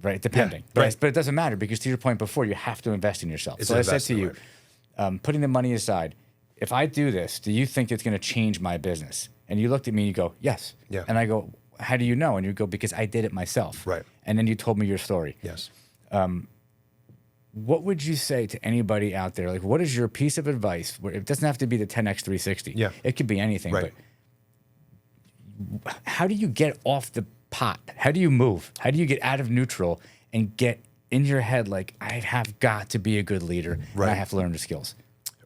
right? Depending. Yeah, right. But it doesn't matter because to your point before, you have to invest in yourself. It's So an I said to investment, you, putting the money aside, if I do this, do you think it's going to change my business? And you looked at me and you go, yes. Yeah. And I go, how do you know? And you go, because I did it myself. Right. And then you told me your story. Yes. What would you say to anybody out there? Like, what is your piece of advice? Where it doesn't have to be the 10x 360. Yeah. It could be anything. Right. But how do you get off the pot? How do you move? How do you get out of neutral and get in your head like, I have got to be a good leader and I Right. have to learn the skills?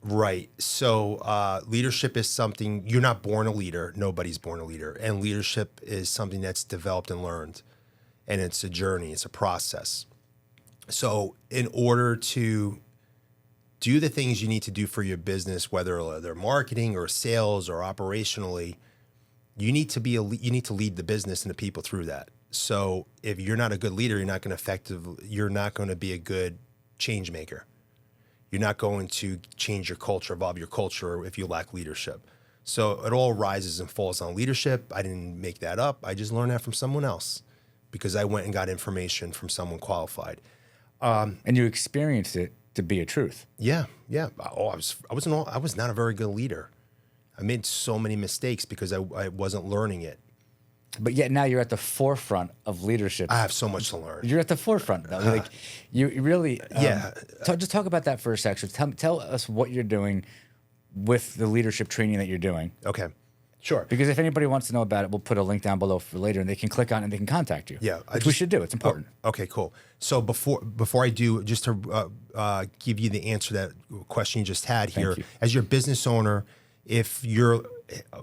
Right. So leadership is something, you're not born a leader. Nobody's born a leader. And leadership is something that's developed and learned. And it's a journey, it's a process. So in order to do the things you need to do for your business, whether they're marketing or sales or operationally, you need to lead the business and the people through that. So if you're not a good leader, you're not going to be a good change maker. You're not going to change your culture, evolve your culture if you lack leadership. So it all rises and falls on leadership. I didn't make that up. I just learned that from someone else because I went and got information from someone qualified. And you experienced it to be a truth. Yeah. Oh, I was not a very good leader. I made so many mistakes because I wasn't learning it. But yet now you're at the forefront of leadership. I have so much to learn. You're at the forefront, though. Like you really, Yeah. Just talk about that for a second. Tell us what you're doing with the leadership training that you're doing. Okay. Sure. Because if anybody wants to know about it, we'll put a link down below for later, and they can click on it and they can contact you. Yeah, which we should do. It's important. Okay, cool. So before I do, just to give you the answer to that question you just had here, you. as your business owner, if you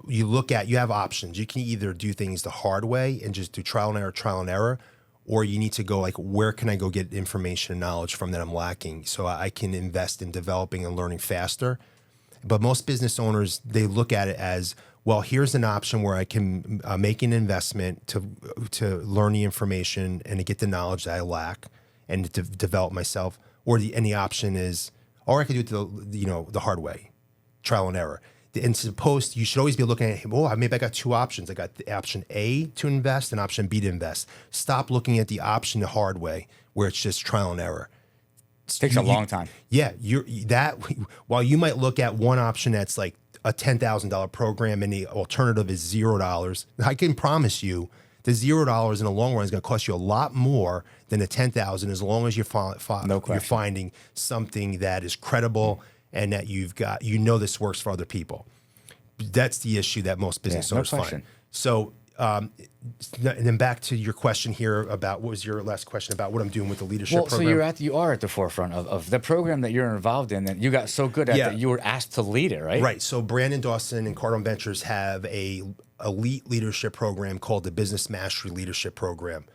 have options. You can either do things the hard way and just do trial and error, or you need to go like, where can I go get information and knowledge from that I'm lacking so I can invest in developing and learning faster. But most business owners, they look at it as, well, here's an option where I can make an investment to learn the information and to get the knowledge that I lack and to develop myself. Or the option is, or I could do it the hard way, trial and error. And you should always be looking at, oh, maybe I got two options. I got the option A to invest and option B to invest. Stop looking at the option the hard way where it's just trial and error. Takes a long time. Yeah, while you might look at one option that's like a $10,000 program and the alternative is $0, I can promise you the $0 in the long run is going to cost you a lot more than the $10,000 as long as you're finding something that is credible and that this works for other people. That's the issue that most business owners find. So, and then back to your question here about, what was your last question about what I'm doing with the leadership program? So you are at the forefront of the program that you're involved in that you got so good at that you were asked to lead it, right? Right. So Brandon Dawson and Cardone Ventures have a elite leadership program called the Business Mastery Leadership Program.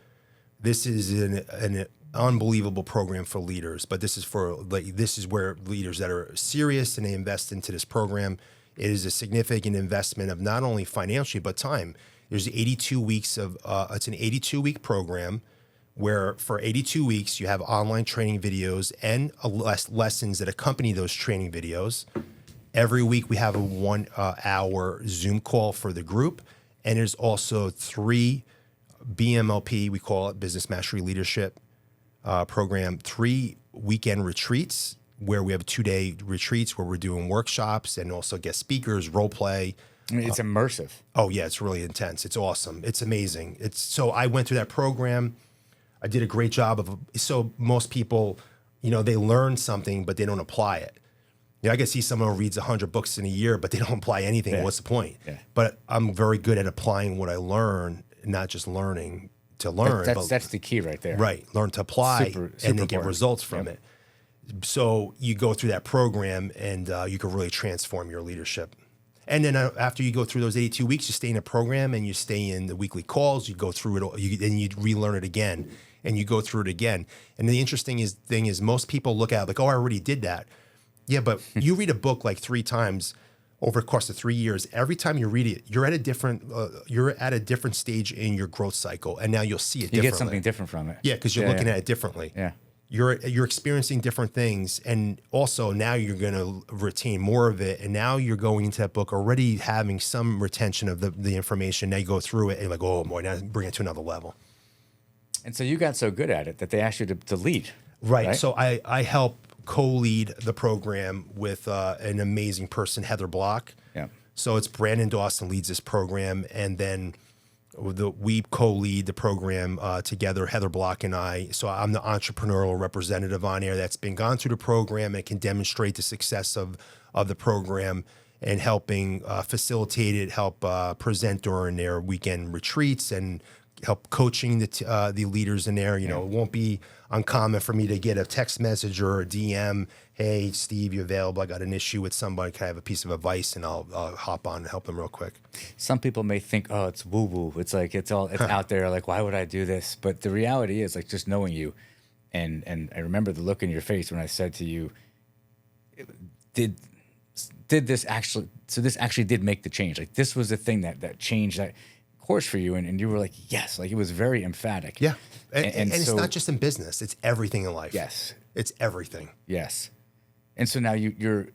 This is an unbelievable program for leaders, but this is where leaders that are serious and they invest into this program. It is a significant investment of not only financially but time. There's 82 weeks of it's an 82-week program where for 82 weeks you have online training videos and lessons that accompany those training videos. Every week we have a 1 hour Zoom call for the group, and there's also 3 BMLP, we call it Business Mastery Leadership program, 3 weekend retreats where we have 2-day retreats where we're doing workshops and also guest speakers, role play. I mean, it's immersive. Oh yeah, it's really intense. It's awesome. It's amazing. So I went through that program. I did a great job of, so most people, they learn something, but they don't apply it. I can see someone who reads 100 books in a year, but they don't apply anything. Yeah. What's the point? Yeah. But I'm very good at applying what I learn, not just learning to learn. That's the key right there. Right. Learn to apply Super and then get important. results from it. So you go through that program and you can really transform your leadership. And then after you go through those 82 weeks, you stay in a program and you stay in the weekly calls. You go through it, and you relearn it again, and you go through it again. And the interesting thing is most people look at it like, oh, I already did that. Yeah, but you read a book like 3 times over the course of 3 years. Every time you read it, you're at a different stage in your growth cycle, and now you'll see it differently. You get something different from it. Yeah, because you're looking at it differently. Yeah. You're experiencing different things, and also now you're going to retain more of it. And now you're going into that book already having some retention of the information. Now you go through it and you're like, oh boy, now bring it to another level. And so you got so good at it that they asked you to lead. Right. So I help co-lead the program with an amazing person, Heather Block. Yeah. So it's Brandon Dawson leads this program, and then we co-lead the program together, Heather Block and I. So I'm the entrepreneurial representative on air that's been gone through the program and can demonstrate the success of the program and helping facilitate it, help present during their weekend retreats, and help coaching the leaders in there. It won't be uncommon for me to get a text message or a DM. Hey, Steve, you available? I got an issue with somebody. Can I have a piece of advice? And I'll hop on and help them real quick. Some people may think, oh, it's woo woo. It's like it's out there. Like, why would I do this? But the reality is, like, just knowing you, and I remember the look in your face when I said to you, did this actually? So this actually did make the change. Like, this was the thing that changed that course for you, and you were like, yes. Like, it was very emphatic. Yeah, and so, it's not just in business; it's everything in life. Yes, it's everything. Yes. And so now your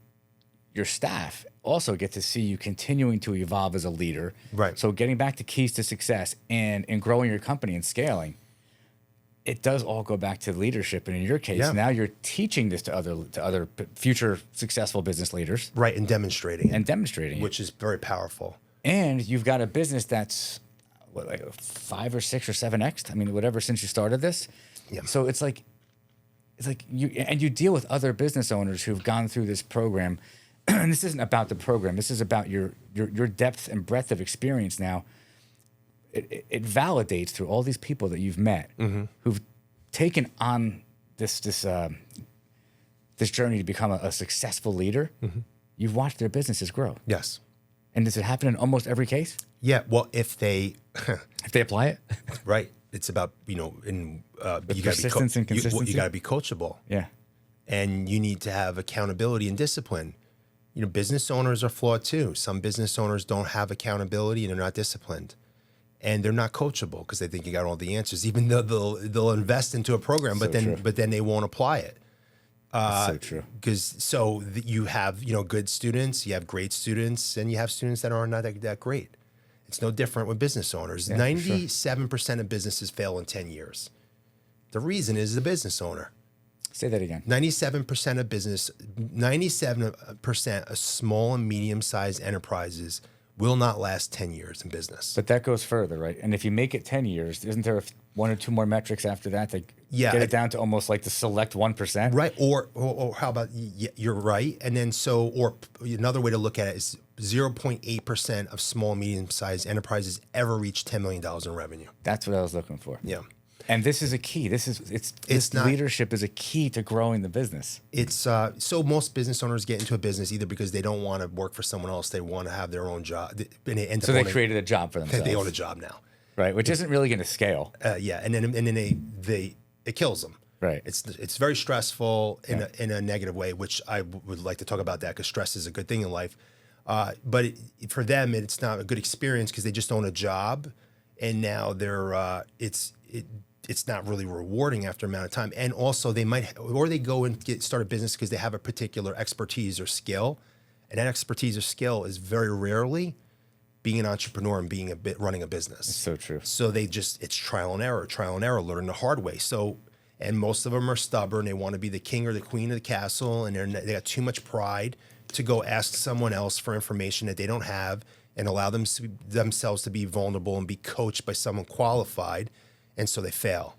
staff also get to see you continuing to evolve as a leader. Right. So getting back to keys to success and growing your company and scaling, it does all go back to leadership. And in your case, now you're teaching this to other future successful business leaders. Right, and demonstrating it. Which is very powerful. And you've got a business that's like 5 or 6 or 7x. I mean, whatever, since you started this. Yeah. So it's like you deal with other business owners who've gone through this program, and this isn't about the program. This is about your depth and breadth of experience. Now, it validates through all these people that you've met who've taken on this journey to become a successful leader. You've watched their businesses grow. Yes. And does it happen in almost every case? Yeah. Well, if they apply it, right. It's about you persistence and consistency. You got to be coachable. Yeah. And you need to have accountability and discipline. Business owners are flawed too. Some business owners don't have accountability and they're not disciplined, and they're not coachable because they think you got all the answers. Even though they'll invest into a program, but then they won't apply it. That's so true. Because you have good students, you have great students, and you have students that are not that great. It's no different with business owners. 97% of businesses fail in 10 years. The reason is the business owner. Say that again. 97% of small and medium-sized enterprises will not last 10 years in business. But that goes further, right? And if you make it 10 years, isn't there 1 or 2 more metrics after that to get it down to almost like the select 1%? Right. Or how about, you're right. And then or another way to look at it is 0.8% of small and medium-sized enterprises ever reach $10 million in revenue. That's what I was looking for. Yeah. And this is a key. Leadership is a key to growing the business. It's so most business owners get into a business either because they don't want to work for someone else, they want to have their own job. So they created a job for themselves. They own a job now, right? Which isn't really going to scale. Yeah, and then it kills them. Right. It's very stressful in a negative way, which I would like to talk about that because stress is a good thing in life. But for them, it's not a good experience because they just own a job, and now it's not really rewarding after an amount of time. And also they go and start a business because they have a particular expertise or skill. And that expertise or skill is very rarely being an entrepreneur and being running a business. So true. So it's trial and error, learn the hard way. So, and most of them are stubborn. They want to be the king or the queen of the castle, and they got too much pride to go ask someone else for information that they don't have and allow themselves to be vulnerable and be coached by someone qualified. And so they fail.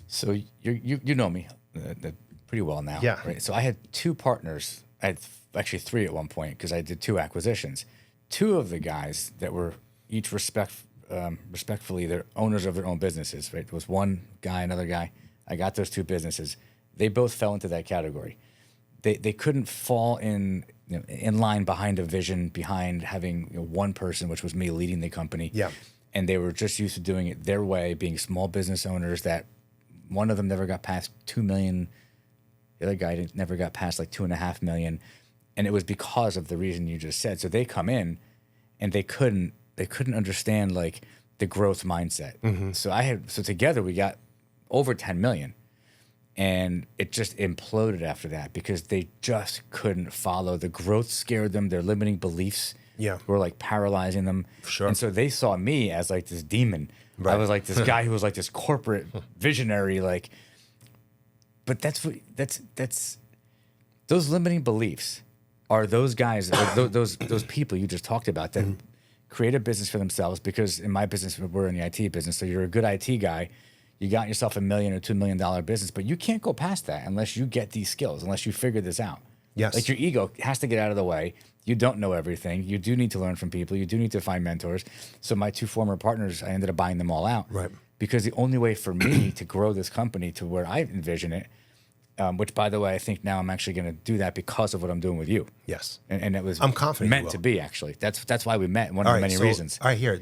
So you know me pretty well now. Yeah. Right? So I had two partners. I had actually three at one point because I did 2 acquisitions. 2 of the guys that were each respectfully, they're owners of their own businesses. Right? There was one guy, another guy. I got those 2 businesses. They both fell into that category. They couldn't fall in line behind a vision, behind having one person, which was me leading the company. Yeah. And they were just used to doing it their way, being small business owners. That one of them never got past 2 million. The other guy never got past like 2.5 million. And it was because of the reason you just said. So they come in and they couldn't understand like the growth mindset. Mm-hmm. So together we got over 10 million. And it just imploded after that because they just couldn't follow. The growth scared them. Their limiting beliefs were like paralyzing them. Sure. And so they saw me as like this demon. Right. I was like this guy who was like this corporate visionary, like. But that's those limiting beliefs are those guys, or those people you just talked about that create a business for themselves. Because in my business, we're in the IT business, so you're a good IT guy. You got yourself $1 million or $2 million business, but you can't go past that unless you get these skills, unless you figure this out. Yes. Like your ego has to get out of the way. You don't know everything. You do need to learn from people. You do need to find mentors. So my 2 former partners, I ended up buying them all out. Right. Because the only way for me to grow this company to where I envision it, which by the way, I think now I'm actually going to do that because of what I'm doing with you. Yes. And it was I'm confident meant to be, actually. That's why we met, one of the many reasons. All right, here.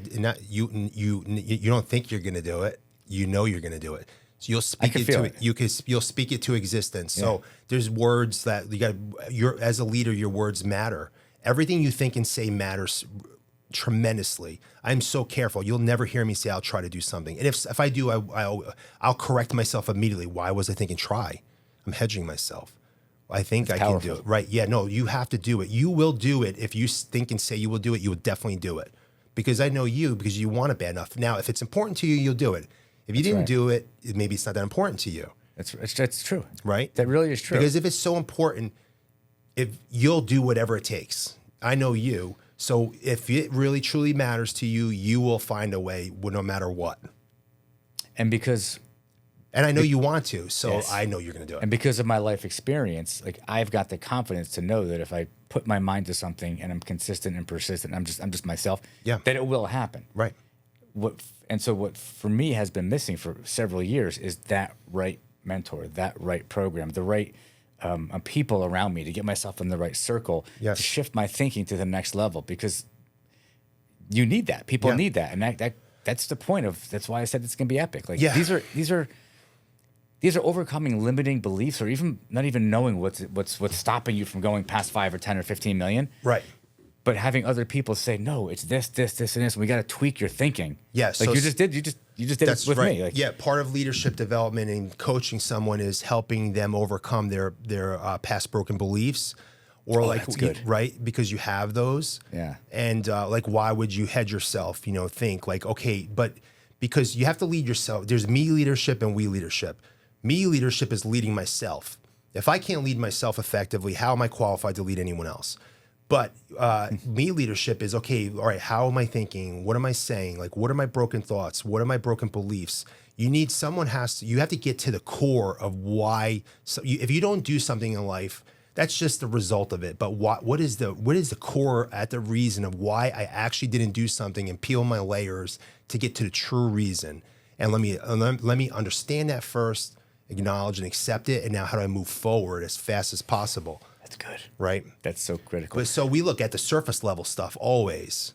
You don't think you're going to do it. You know you're going to do it. So you'll speak it to it. You'll speak it to existence. Yeah. So there's words that as a leader, your words matter. Everything you think and say matters tremendously. I'm so careful. You'll never hear me say I'll try to do something. And if I do, I'll correct myself immediately. Why was I thinking try? I'm hedging myself. I think I can do it. Right. Yeah, no, you have to do it. You will do it. If you think and say you will do it, you will definitely do it. Because I know you, because you want it bad enough. Now, if it's important to you, you'll do it. If you didn't do it, maybe it's not that important to you. That's true. Right? That really is true. Because if it's so important, if you'll do whatever it takes. I know you. So if it really truly matters to you, you will find a way no matter what. And because... And I know you want to, so yes. I know you're going to do it. And because of my life experience, like I've got the confidence to know that if I put my mind to something and I'm consistent and persistent, I'm just myself, that it will happen. Right. What for me has been missing for several years is that right mentor, that right program, the right people around me to get myself in the right circle, to shift my thinking to the next level, because you need that. People need that, and that's the point of. That's why I said it's going to be epic. Like these are overcoming limiting beliefs, or even not even knowing what's stopping you from going past 5 or 10 or 15 million. Right. But having other people say, no, it's this, and this, and we got to tweak your thinking. Yeah. Like so you just did it with me. Like, yeah. Part of leadership development and coaching someone is helping them overcome their past broken beliefs, or that's good. Right? Because you have those. Yeah. And like, why would you hedge yourself? Think like, okay, but because you have to lead yourself. There's me leadership and we leadership. Me leadership is leading myself. If I can't lead myself effectively, how am I qualified to lead anyone else? But me leadership is, okay, all right, how am I thinking? What am I saying? Like, what are my broken thoughts? What are my broken beliefs? You have to get to the core of why. So if you don't do something in life, that's just the result of it. But what is the core at the reason of why I actually didn't do something, and peel my layers to get to the true reason? And let me understand that first, acknowledge and accept it, and now how do I move forward as fast as possible? That's good. Right? That's so critical. But so we look at the surface level stuff always.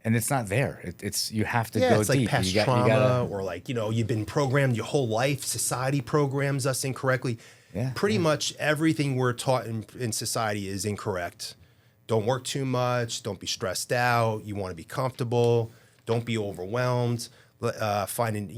And it's not there. It's you have to go it's deep. Like past trauma, or like, you've been programmed your whole life. Society programs us incorrectly. Yeah, Pretty much everything we're taught in society is incorrect. Don't work too much. Don't be stressed out. You want to be comfortable. Don't be overwhelmed. Finding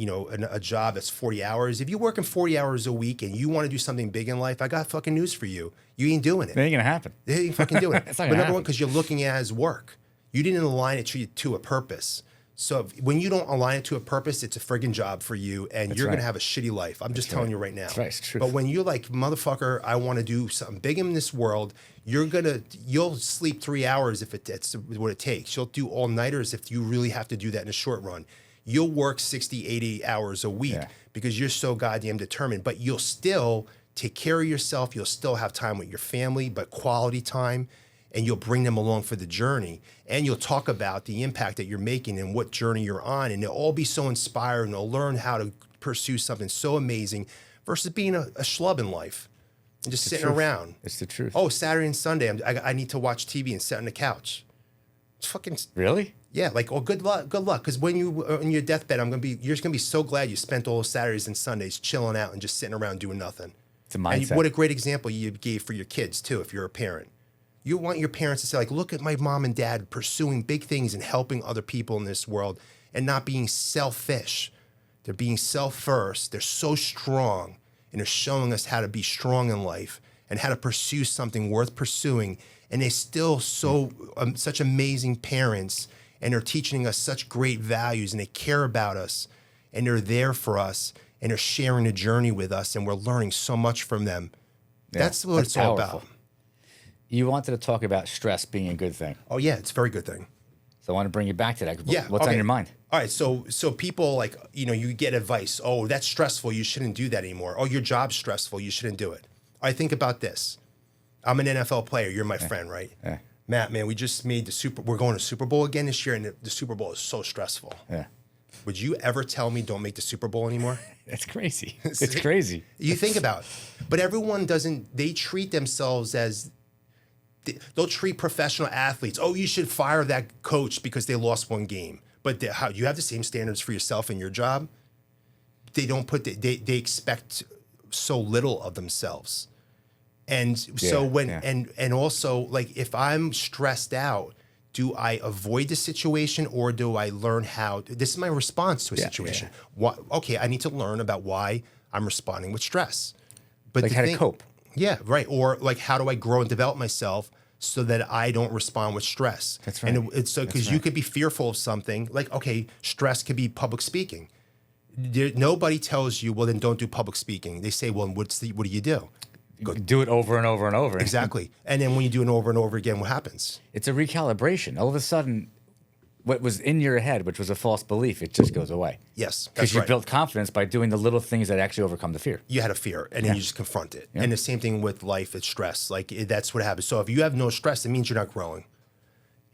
a job that's 40 hours. If you're working 40 hours a week and you want to do something big in life, I got fucking news for you. You ain't doing it. It ain't gonna happen. It ain't fucking doing it. It's not but gonna number one, happen. because you're looking at it as work. You didn't align it to a purpose. So when you don't align it to a purpose, it's a friggin' job for you, and you're right. gonna have a shitty life. I'm just telling you right now. That's right. It's true. But when you're like, motherfucker, I want to do something big in this world, you'll sleep 3 hours if that's what it takes. You'll do all-nighters if you really have to do that in a short run. You'll work 60, 80 hours a week because you're so goddamn determined. But you'll still take care of yourself. You'll still have time with your family, but quality time. And you'll bring them along for the journey, and you'll talk about the impact that you're making and what journey you're on, and they'll all be so inspired, and they'll learn how to pursue something so amazing versus being a schlub in life and just sitting around. It's the truth. Oh, Saturday and Sunday, I need to watch TV and sit on the couch. It's fucking Really? yeah. Like, oh, good luck, because when you on your deathbed, you're just gonna be so glad you spent all those Saturdays and Sundays chilling out and just sitting around doing nothing. It's a mindset. And what a great example you gave for your kids too, if you're a parent. You want your parents to say, like, look at my mom and dad pursuing big things and helping other people in this world and not being selfish. They're being self-first. They're so strong, and they're showing us how to be strong in life and how to pursue something worth pursuing. And they're still such amazing parents, and they're teaching us such great values, and they care about us, and they're there for us, and they're sharing the journey with us, and we're learning so much from them. That's what it's all about. You wanted to talk about stress being a good thing. Oh yeah, it's a very good thing. So I want to bring you back to that. Yeah. What's on your mind? All right. So people, like, you get advice. Oh, that's stressful. You shouldn't do that anymore. Oh, your job's stressful. You shouldn't do it. All right. Think about this. I'm an NFL player. You're my friend, right? Yeah. Matt, man, we just made we're going to Super Bowl again this year, and the Super Bowl is so stressful. Yeah. Would you ever tell me don't make the Super Bowl anymore? It's crazy. It's crazy. You think about it. But everyone doesn't, they treat themselves as, they'll treat professional athletes. Oh, you should fire that coach because they lost one game. But how you have the same standards for yourself and your job. They don't put they expect so little of themselves. And so and also, like, if I'm stressed out, do I avoid the situation, or do I learn how? This is my response to a situation. Okay, I need to learn about why I'm responding with stress. But like how to cope. Yeah, right. Or like, how do I grow and develop myself so that I don't respond with stress? That's right. And it's so, because you could be fearful of something. Like, okay, stress could be public speaking. Nobody tells you, well, then don't do public speaking. They say, well, what do you do? Do it over and over and over. Exactly. And then when you do it over and over again, what happens? It's a recalibration. All of a sudden, what was in your head, which was a false belief, it just goes away. Yes, because that's you right. built confidence by doing the little things that actually overcome the fear. You had a fear, and then you just confront it. And the same thing with life, it's stress. Like, that's what happens. So if you have no stress, it means you're not growing.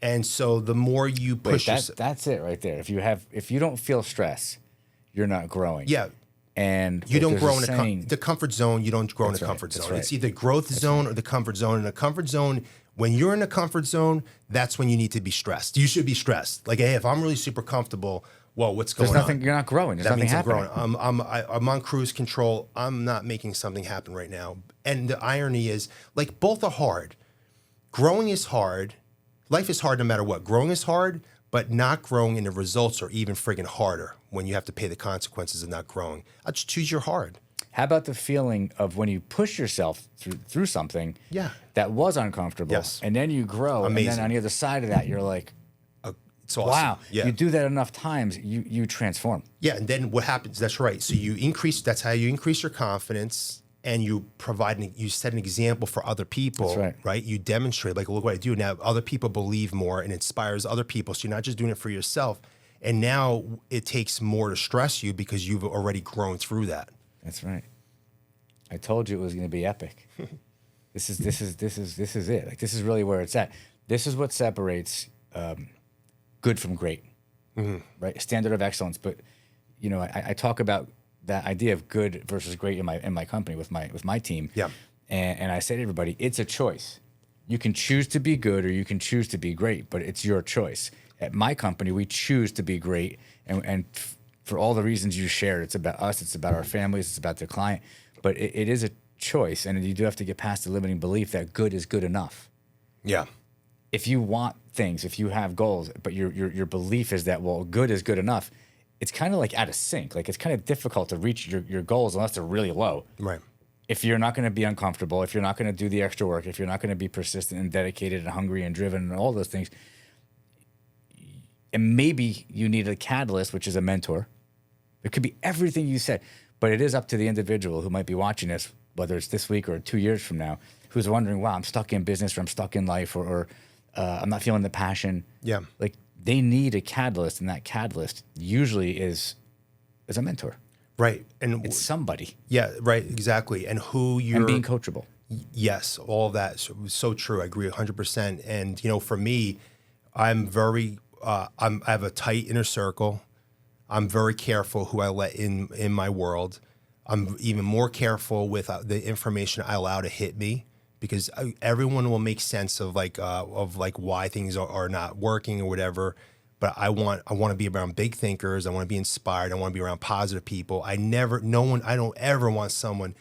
And so the more you push yourself, that's it right there. If you don't feel stress, you're not growing. Yeah. And you don't grow in the comfort zone. You don't grow in the comfort zone. Right. It's either growth zone or the comfort zone. In the comfort zone, when you're in the comfort zone, that's when you need to be stressed. You should be stressed. Like, hey, if I'm really super comfortable, well, what's going on? You're not growing. There's nothing happening. I'm growing. I'm on cruise control. I'm not making something happen right now. And the irony is, like, both are hard. Growing is hard. Life is hard no matter what. Growing is hard, but not growing in the results are even friggin' harder when you have to pay the consequences of not growing. I'll just choose your hard. How about the feeling of when you push yourself through something that was uncomfortable, and then you grow, Amazing. and then on the other side of that, you're like, it's awesome. wow, Yeah. you do that enough times, you transform. Yeah, and then what happens, that's right. So that's how you increase your confidence, and you set an example for other people, That's right? You demonstrate, like, look what I do. Now other people believe more and inspires other people. So you're not just doing it for yourself. And now it takes more to stress you because you've already grown through that. That's right. I told you it was going to be epic. This is it. Like, this is really where it's at. This is what separates good from great, right? Standard of excellence. But I talk about that idea of good versus great in my company with my team. Yeah. And I say to everybody, it's a choice. You can choose to be good or you can choose to be great, but it's your choice. At my company, we choose to be great, and for all the reasons you shared, it's about us, it's about our families, it's about the client, but it is a choice, and you do have to get past the limiting belief that good is good enough. Yeah. If you want things, if you have goals, but your belief is that, well, good is good enough, it's kind of like out of sync. Like, it's kind of difficult to reach your goals unless they're really low. Right. If you're not going to be uncomfortable, if you're not going to do the extra work, if you're not going to be persistent and dedicated and hungry and driven and all those things, and maybe you need a catalyst, which is a mentor. It could be everything you said, but it is up to the individual who might be watching this, whether it's this week or 2 years from now, who's wondering, wow, I'm stuck in business or I'm stuck in life or I'm not feeling the passion. Yeah. Like they need a catalyst, and that catalyst usually is a mentor. Right. And It's somebody. yeah, right. Exactly. And who you're And being coachable. Yes, all of that. So true. I agree 100%. And, for me, I'm very, I have a tight inner circle. I'm very careful who I let in my world. I'm even more careful with the information I allow to hit me, because everyone will make sense of why things are not working or whatever. But I want to be around big thinkers. I want to be inspired. I want to be around positive people. I don't ever want someone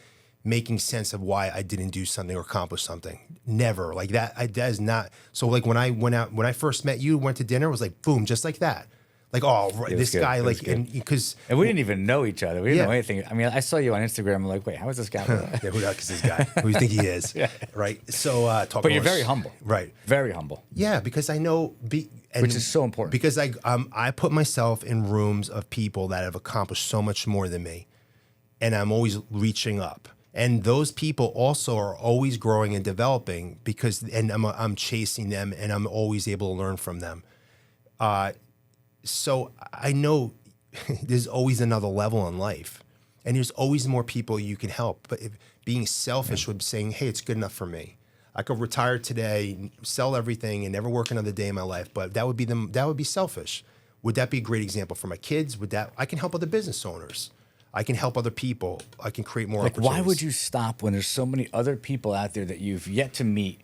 making sense of why I didn't do something or accomplish something. Never. Like that. That is not. So like when I first met you, went to dinner, it was like, boom, just like that. Like, oh, this good. guy, It was like, good. and we didn't even know each other. We didn't Yeah. know anything. I mean, I saw you on Instagram. I'm like, wait, how is this guy? yeah, who the heck is this guy? Who do you think he is? Yeah. Right. So, But you're very humble. Right. Very humble. Yeah, because I know, Which is so important. Because I put myself in rooms of people that have accomplished so much more than me, and I'm always reaching up. And those people also are always growing and developing and I'm chasing them, and I'm always able to learn from them. So I know there's always another level in life, and there's always more people you can help. But being selfish would be saying, hey, it's good enough for me. I could retire today, sell everything, and never work another day in my life. But that would be selfish. Would that be a great example for my kids? I can help other business owners. I can help other people. I can create more opportunities. Why would you stop when there's so many other people out there that you've yet to meet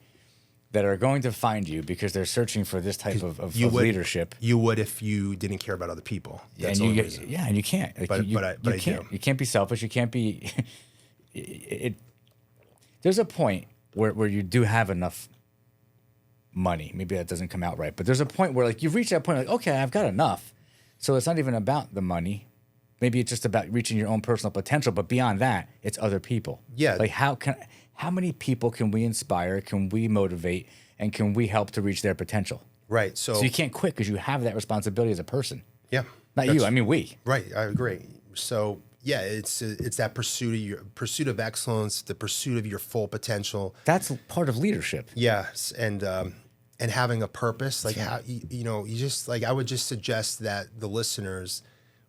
that are going to find you because they're searching for this type of leadership? You would if you didn't care about other people. That's the only reason. Yeah, and you can't. Like, But I can't. do. You can't be selfish. You can't be. There's a point where you do have enough money. Maybe that doesn't come out right, but there's a point where like you've reached that point. Like, okay, I've got enough. So it's not even about the money. Maybe it's just about reaching your own personal potential. But beyond that, it's other people. Yeah. Like how many people can we inspire? Can we motivate? And can we help to reach their potential? Right. So you can't quit because you have that responsibility as a person. Yeah. Not you. I mean, we. Right. I agree. So yeah, it's that pursuit of excellence, the pursuit of your full potential. That's part of leadership. Yes, and having a purpose. Like how you just like I would just suggest that the listeners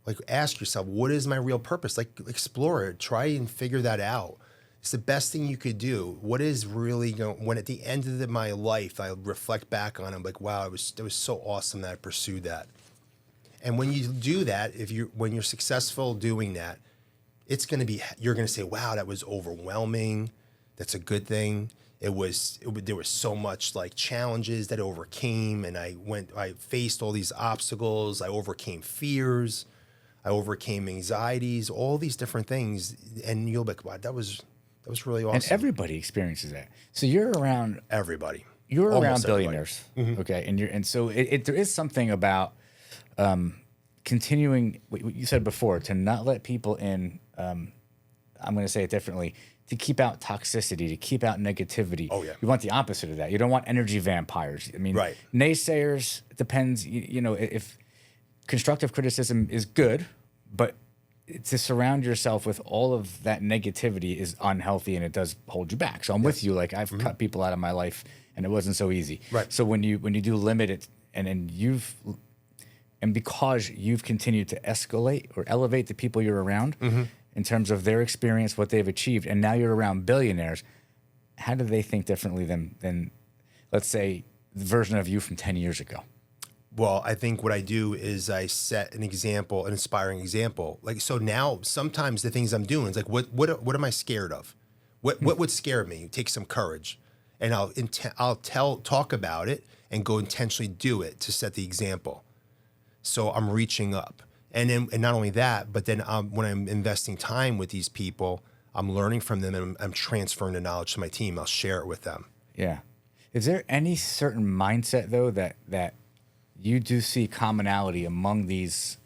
like ask yourself, what is my real purpose? Like explore it, try and figure that out. It's the best thing you could do. What is really when at the end of my life I reflect back on it, I'm like, wow, it was so awesome that I pursued that. And when you do that, when you're successful doing that, you're gonna say, wow, that was overwhelming. That's a good thing. There was so much like challenges that I overcame, and I faced all these obstacles. I overcame fears. I overcame anxieties, all these different things. And you'll be like, wow, that was really awesome. And everybody experiences that. So you're around everybody. You're Almost around billionaires, okay? And so there is something about continuing what you said before, to not let people in. I'm going to say it differently. To keep out toxicity, to keep out negativity. Oh, yeah. You want the opposite of that. You don't want energy vampires. I mean, right. Naysayers, it depends. If constructive criticism is good, but to surround yourself with all of that negativity is unhealthy, and it does hold you back. So I'm with you. Like I've cut people out of my life, and it wasn't so easy. Right. So when you do limit it, and because you've continued to escalate or elevate the people you're around in terms of their experience, what they've achieved, and now you're around billionaires, how do they think differently than let's say, the version of you from 10 years ago? Well, I think what I do is I set an example, an inspiring example. Like, so now sometimes the things I'm doing is like, what am I scared of? What would scare me? Take some courage, and I'll talk about it and go intentionally do it to set the example. So I'm reaching up, and not only that, but then when I'm investing time with these people, I'm learning from them, and I'm transferring the knowledge to my team. I'll share it with them. Yeah. Is there any certain mindset though that you do see commonality among these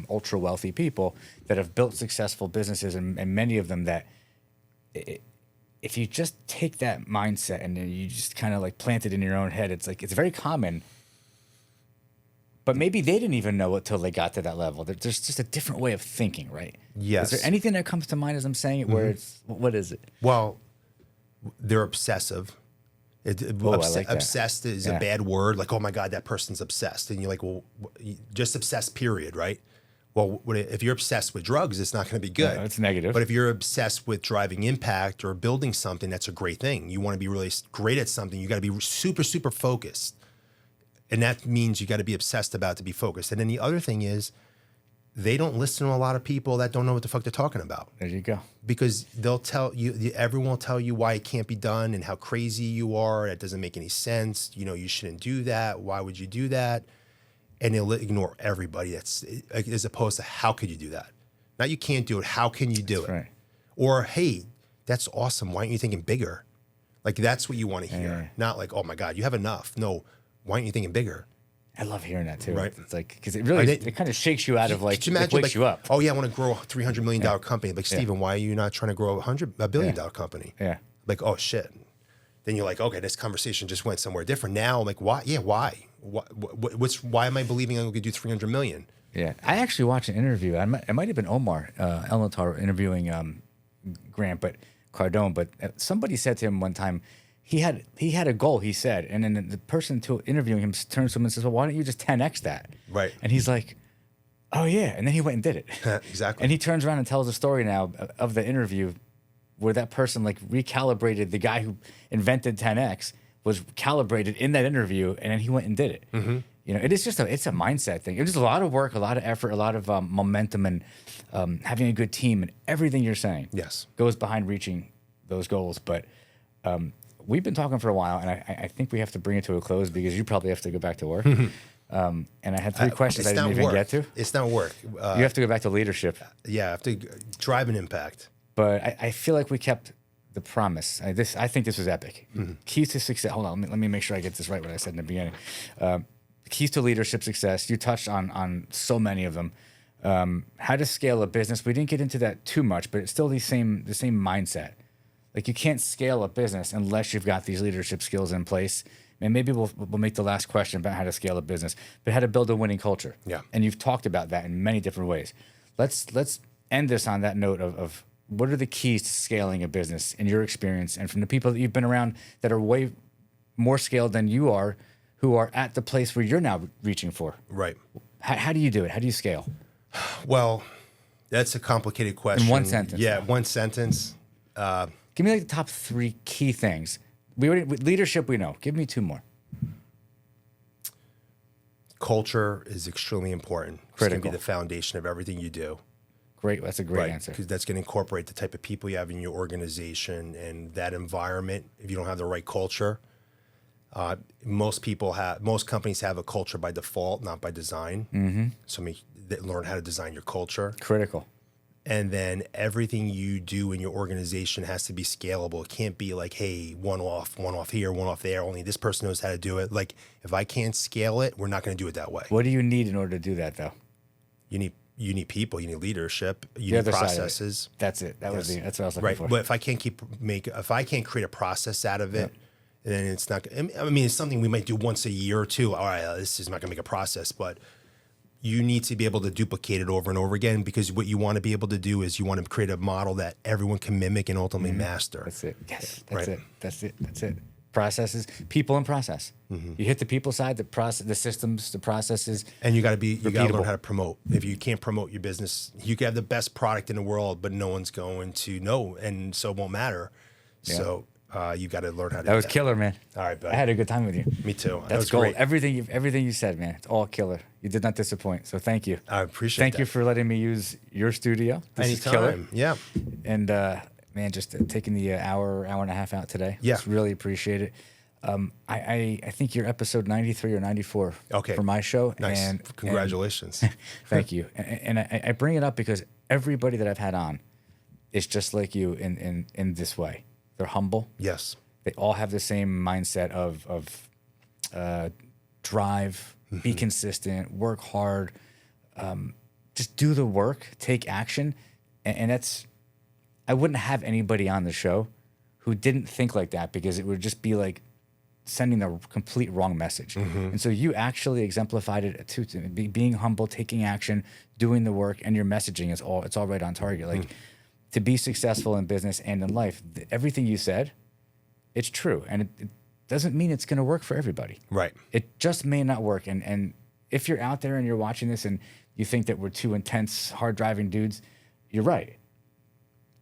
ultra wealthy people that have built successful businesses, and many of them that if you just take that mindset and then you just kind of like plant it in your own head, it's like it's very common, But maybe they didn't even know it till they got to that level. There's just a different way of thinking, right? Yes. Is there anything that comes to mind as I'm saying it where it's, what is it? Well, they're obsessive. I like that. Obsessed is a Yeah. bad word. Like, oh my God, that person's obsessed. And you're like, well, just obsessed, period, right? Well, if you're obsessed with drugs, it's not going to be good. Yeah, it's negative. But if you're obsessed with driving impact or building something, that's a great thing. You want to be really great at something. You got to be super, super focused. And that means you got to be obsessed about to be focused. And then the other thing is, they don't listen to a lot of people that don't know what the fuck they're talking about. There you go. Because they'll tell you, everyone will tell you why it can't be done and how crazy you are. That doesn't make any sense. You know, you shouldn't do that. Why would you do that? And they'll ignore everybody. That's as opposed to how could you do that? Not you can't do it. How can you do it? Right. Or hey, that's awesome. Why aren't you thinking bigger? Like that's what you want to hear. Yeah. Not like, oh my God, you have enough. No, why aren't you thinking bigger? I love hearing that too. Right. It's like, because it really, it kind of shakes you out of like, Could you it imagine, wakes you up. Oh yeah, I want to grow a $300 million company. Like Steven, why are you not trying to grow a billion dollar company? Yeah. Like, oh shit. Then you're like, okay, this conversation just went somewhere different. Now I'm like, why? Yeah, why? Why am I believing I'm going to do 300 million? Yeah. I actually watched an interview. It might have been Omar Elnatar interviewing Grant Cardone, but somebody said to him one time, he had a goal, he said, and then the person to interviewing him turns to him and says, well, why don't you just 10x that? Right. And he's like, oh yeah. And then he went and did it. Exactly. And he turns around and tells a story now of the interview where that person like recalibrated, the guy who invented 10x was calibrated in that interview, and then he went and did it. Mm-hmm. You know, it's a mindset thing. It was a lot of work, a lot of effort, a lot of momentum, and having a good team, and everything you're saying Yes. goes behind reaching those goals. But we've been talking for a while, and I think we have to bring it to a close because you probably have to go back to work. And I had three questions I didn't even get to. It's not work. You have to go back to leadership. Yeah, I have to drive an impact. But I feel like we kept the promise. I think this was epic. Keys to success. Hold on, let me make sure I get this right. What I said in the beginning. Keys to leadership success. You touched on so many of them. How to scale a business. We didn't get into that too much, but it's still the same mindset. Like you can't scale a business unless you've got these leadership skills in place. And maybe we'll make the last question about how to scale a business, but how to build a winning culture. Yeah. And you've talked about that in many different ways. Let's end this on that note of what are the keys to scaling a business in your experience and from the people that you've been around that are way more scaled than you are, who are at the place where you're now reaching for. Right. How do you do it? How do you scale? Well, that's a complicated question. In one sentence. Yeah, one sentence. Give me like the top 3 key things. Leadership, we know. Give me 2 more. Culture is extremely important. It's going to Critical. be the foundation of everything you do. Great. That's a great answer. Because that's going to incorporate the type of people you have in your organization and that environment. If you don't have the right culture, most companies have a culture by default, not by design. Mm-hmm. So learn how to design your culture. Critical. And then everything you do in your organization has to be scalable. It can't be like, hey, one off here, one off there. Only this person knows how to do it. Like, if I can't scale it, we're not going to do it that way. What do you need in order to do that, though? You need people. You need leadership. You need processes. That's it. That's what I was looking for. But if I can't create a process out of it, then it's not. I mean, it's something we might do once a year or two. All right, this is not going to make a process, but you need to be able to duplicate it over and over again, because what you want to be able to do is you want to create a model that everyone can mimic and ultimately master. That's it. Yes, that's Right. it. Processes, people, and process. You hit the people side, the process, the systems, the processes, And you got to learn repeatable. how to promote. If you can't promote your business, you can have the best product in the world, but no one's going to know, and so it won't matter. Yeah. So you got to learn how to. That was killer, man. All right, buddy. I had a good time with you. Me too. That That's was gold. great. Everything you said, man. It's all killer. You did not disappoint. So thank you. I appreciate Thank that. you for letting me use your studio. This is killer. Anytime. Yeah. And man, just taking the hour and a half out today. Yeah. Just really appreciate it. I think you're episode 93 or 94 Okay. for my show. Nice. And Congratulations. thank you. And I bring it up because everybody that I've had on is just like you in this way. They're humble. Yes. They all have the same mindset of drive, be consistent, work hard, just do the work, take action. And that's, I wouldn't have anybody on the show who didn't think like that, because it would just be like sending the complete wrong message. And so you actually exemplified it to being humble, taking action, doing the work, and your messaging is it's all right on target. Like to be successful in business and in life, everything you said, it's true. And it doesn't mean it's going to work for everybody. Right. It just may not work. And if you're out there and you're watching this and you think that we're two intense, hard driving dudes, you're right.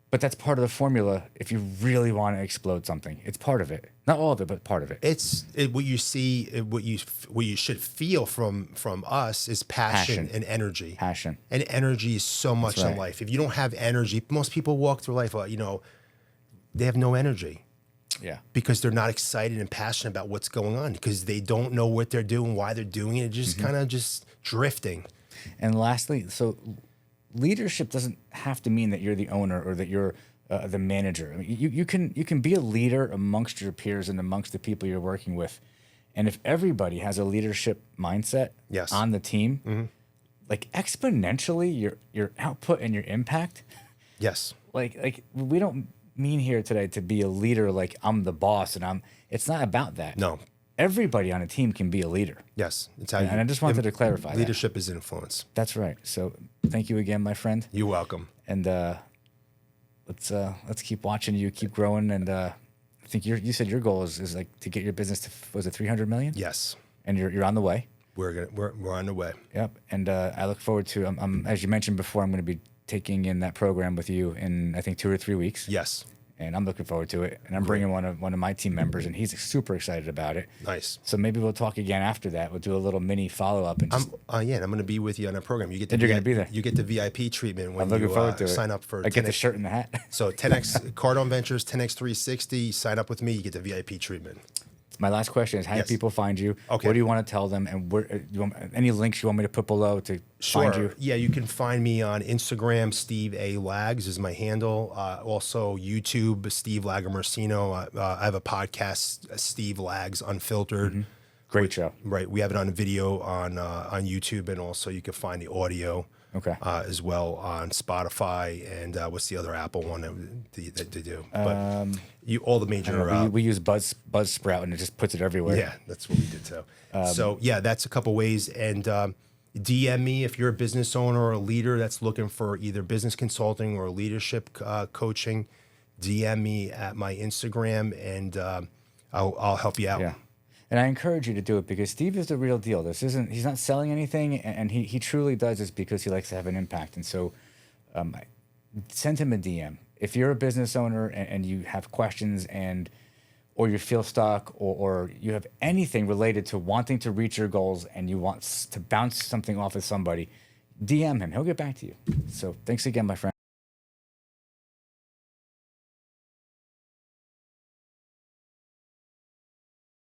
But that's part of the formula if you really want to explode something. It's part of it. Not all of it, but part of it. What you see, what you should feel from us is passion and energy. Passion. And energy is so much in life. If you don't have energy, most people walk through life, they have no energy. Yeah. Because they're not excited and passionate about what's going on, because they don't know what they're doing, why they're doing it. Just kind of just drifting. And lastly, so leadership doesn't have to mean that you're the owner or that you're the manager. I mean, you can be a leader amongst your peers and amongst the people you're working with. And if everybody has a leadership mindset on the team, like exponentially your output and your impact. Yes. Like we don't mean here today to be a leader like I'm the boss and it's not about that. No. Everybody on a team can be a leader. Yes. It's how And I just wanted to clarify that. Leadership is influence. That's right. So thank you again, my friend. You're welcome. And let's keep watching you, keep growing. And I think you said your goal is like to get your business to, was it 300 million? Yes. And you're on the way. We're on the way. Yep. And I look forward to, as you mentioned before, I'm going to be taking in that program with you in, I think, 2 or 3 weeks. Yes. And I'm looking forward to it. And I'm bringing one of my team members, and he's super excited about it. Nice. So maybe we'll talk again after that. We'll do a little mini follow up. And just, and I'm going to be with you on that program. You get the you're going to be there. You get the VIP treatment when I'm looking forward to it. Sign up for. I get the shirt and the hat. So 10x Cardone Ventures, 10x 360. Sign up with me. You get the VIP treatment. My last question is: how do people find you? Okay. What do you want to tell them? And where any links you want me to put below to find you? Yeah, you can find me on Instagram. Steve A. Lags is my handle. Also YouTube, Steve Lagamercino. I have a podcast, Steve Lags Unfiltered. Great show. Right, we have it on video on YouTube, and also you can find the audio. Okay. As well on Spotify and what's the other Apple one that they do? But all the major. We use Buzzsprout and it just puts it everywhere. Yeah, that's what we did too. So yeah, that's a couple ways. And DM me if you're a business owner or a leader that's looking for either business consulting or leadership coaching. DM me at my Instagram, and I'll help you out. Yeah. And I encourage you to do it because Steve is the real deal. He's not selling anything, and he truly does this because he likes to have an impact. And so send him a DM. If you're a business owner and you have questions or you feel stuck or you have anything related to wanting to reach your goals and you want to bounce something off of somebody, DM him. He'll get back to you. So thanks again, my friend.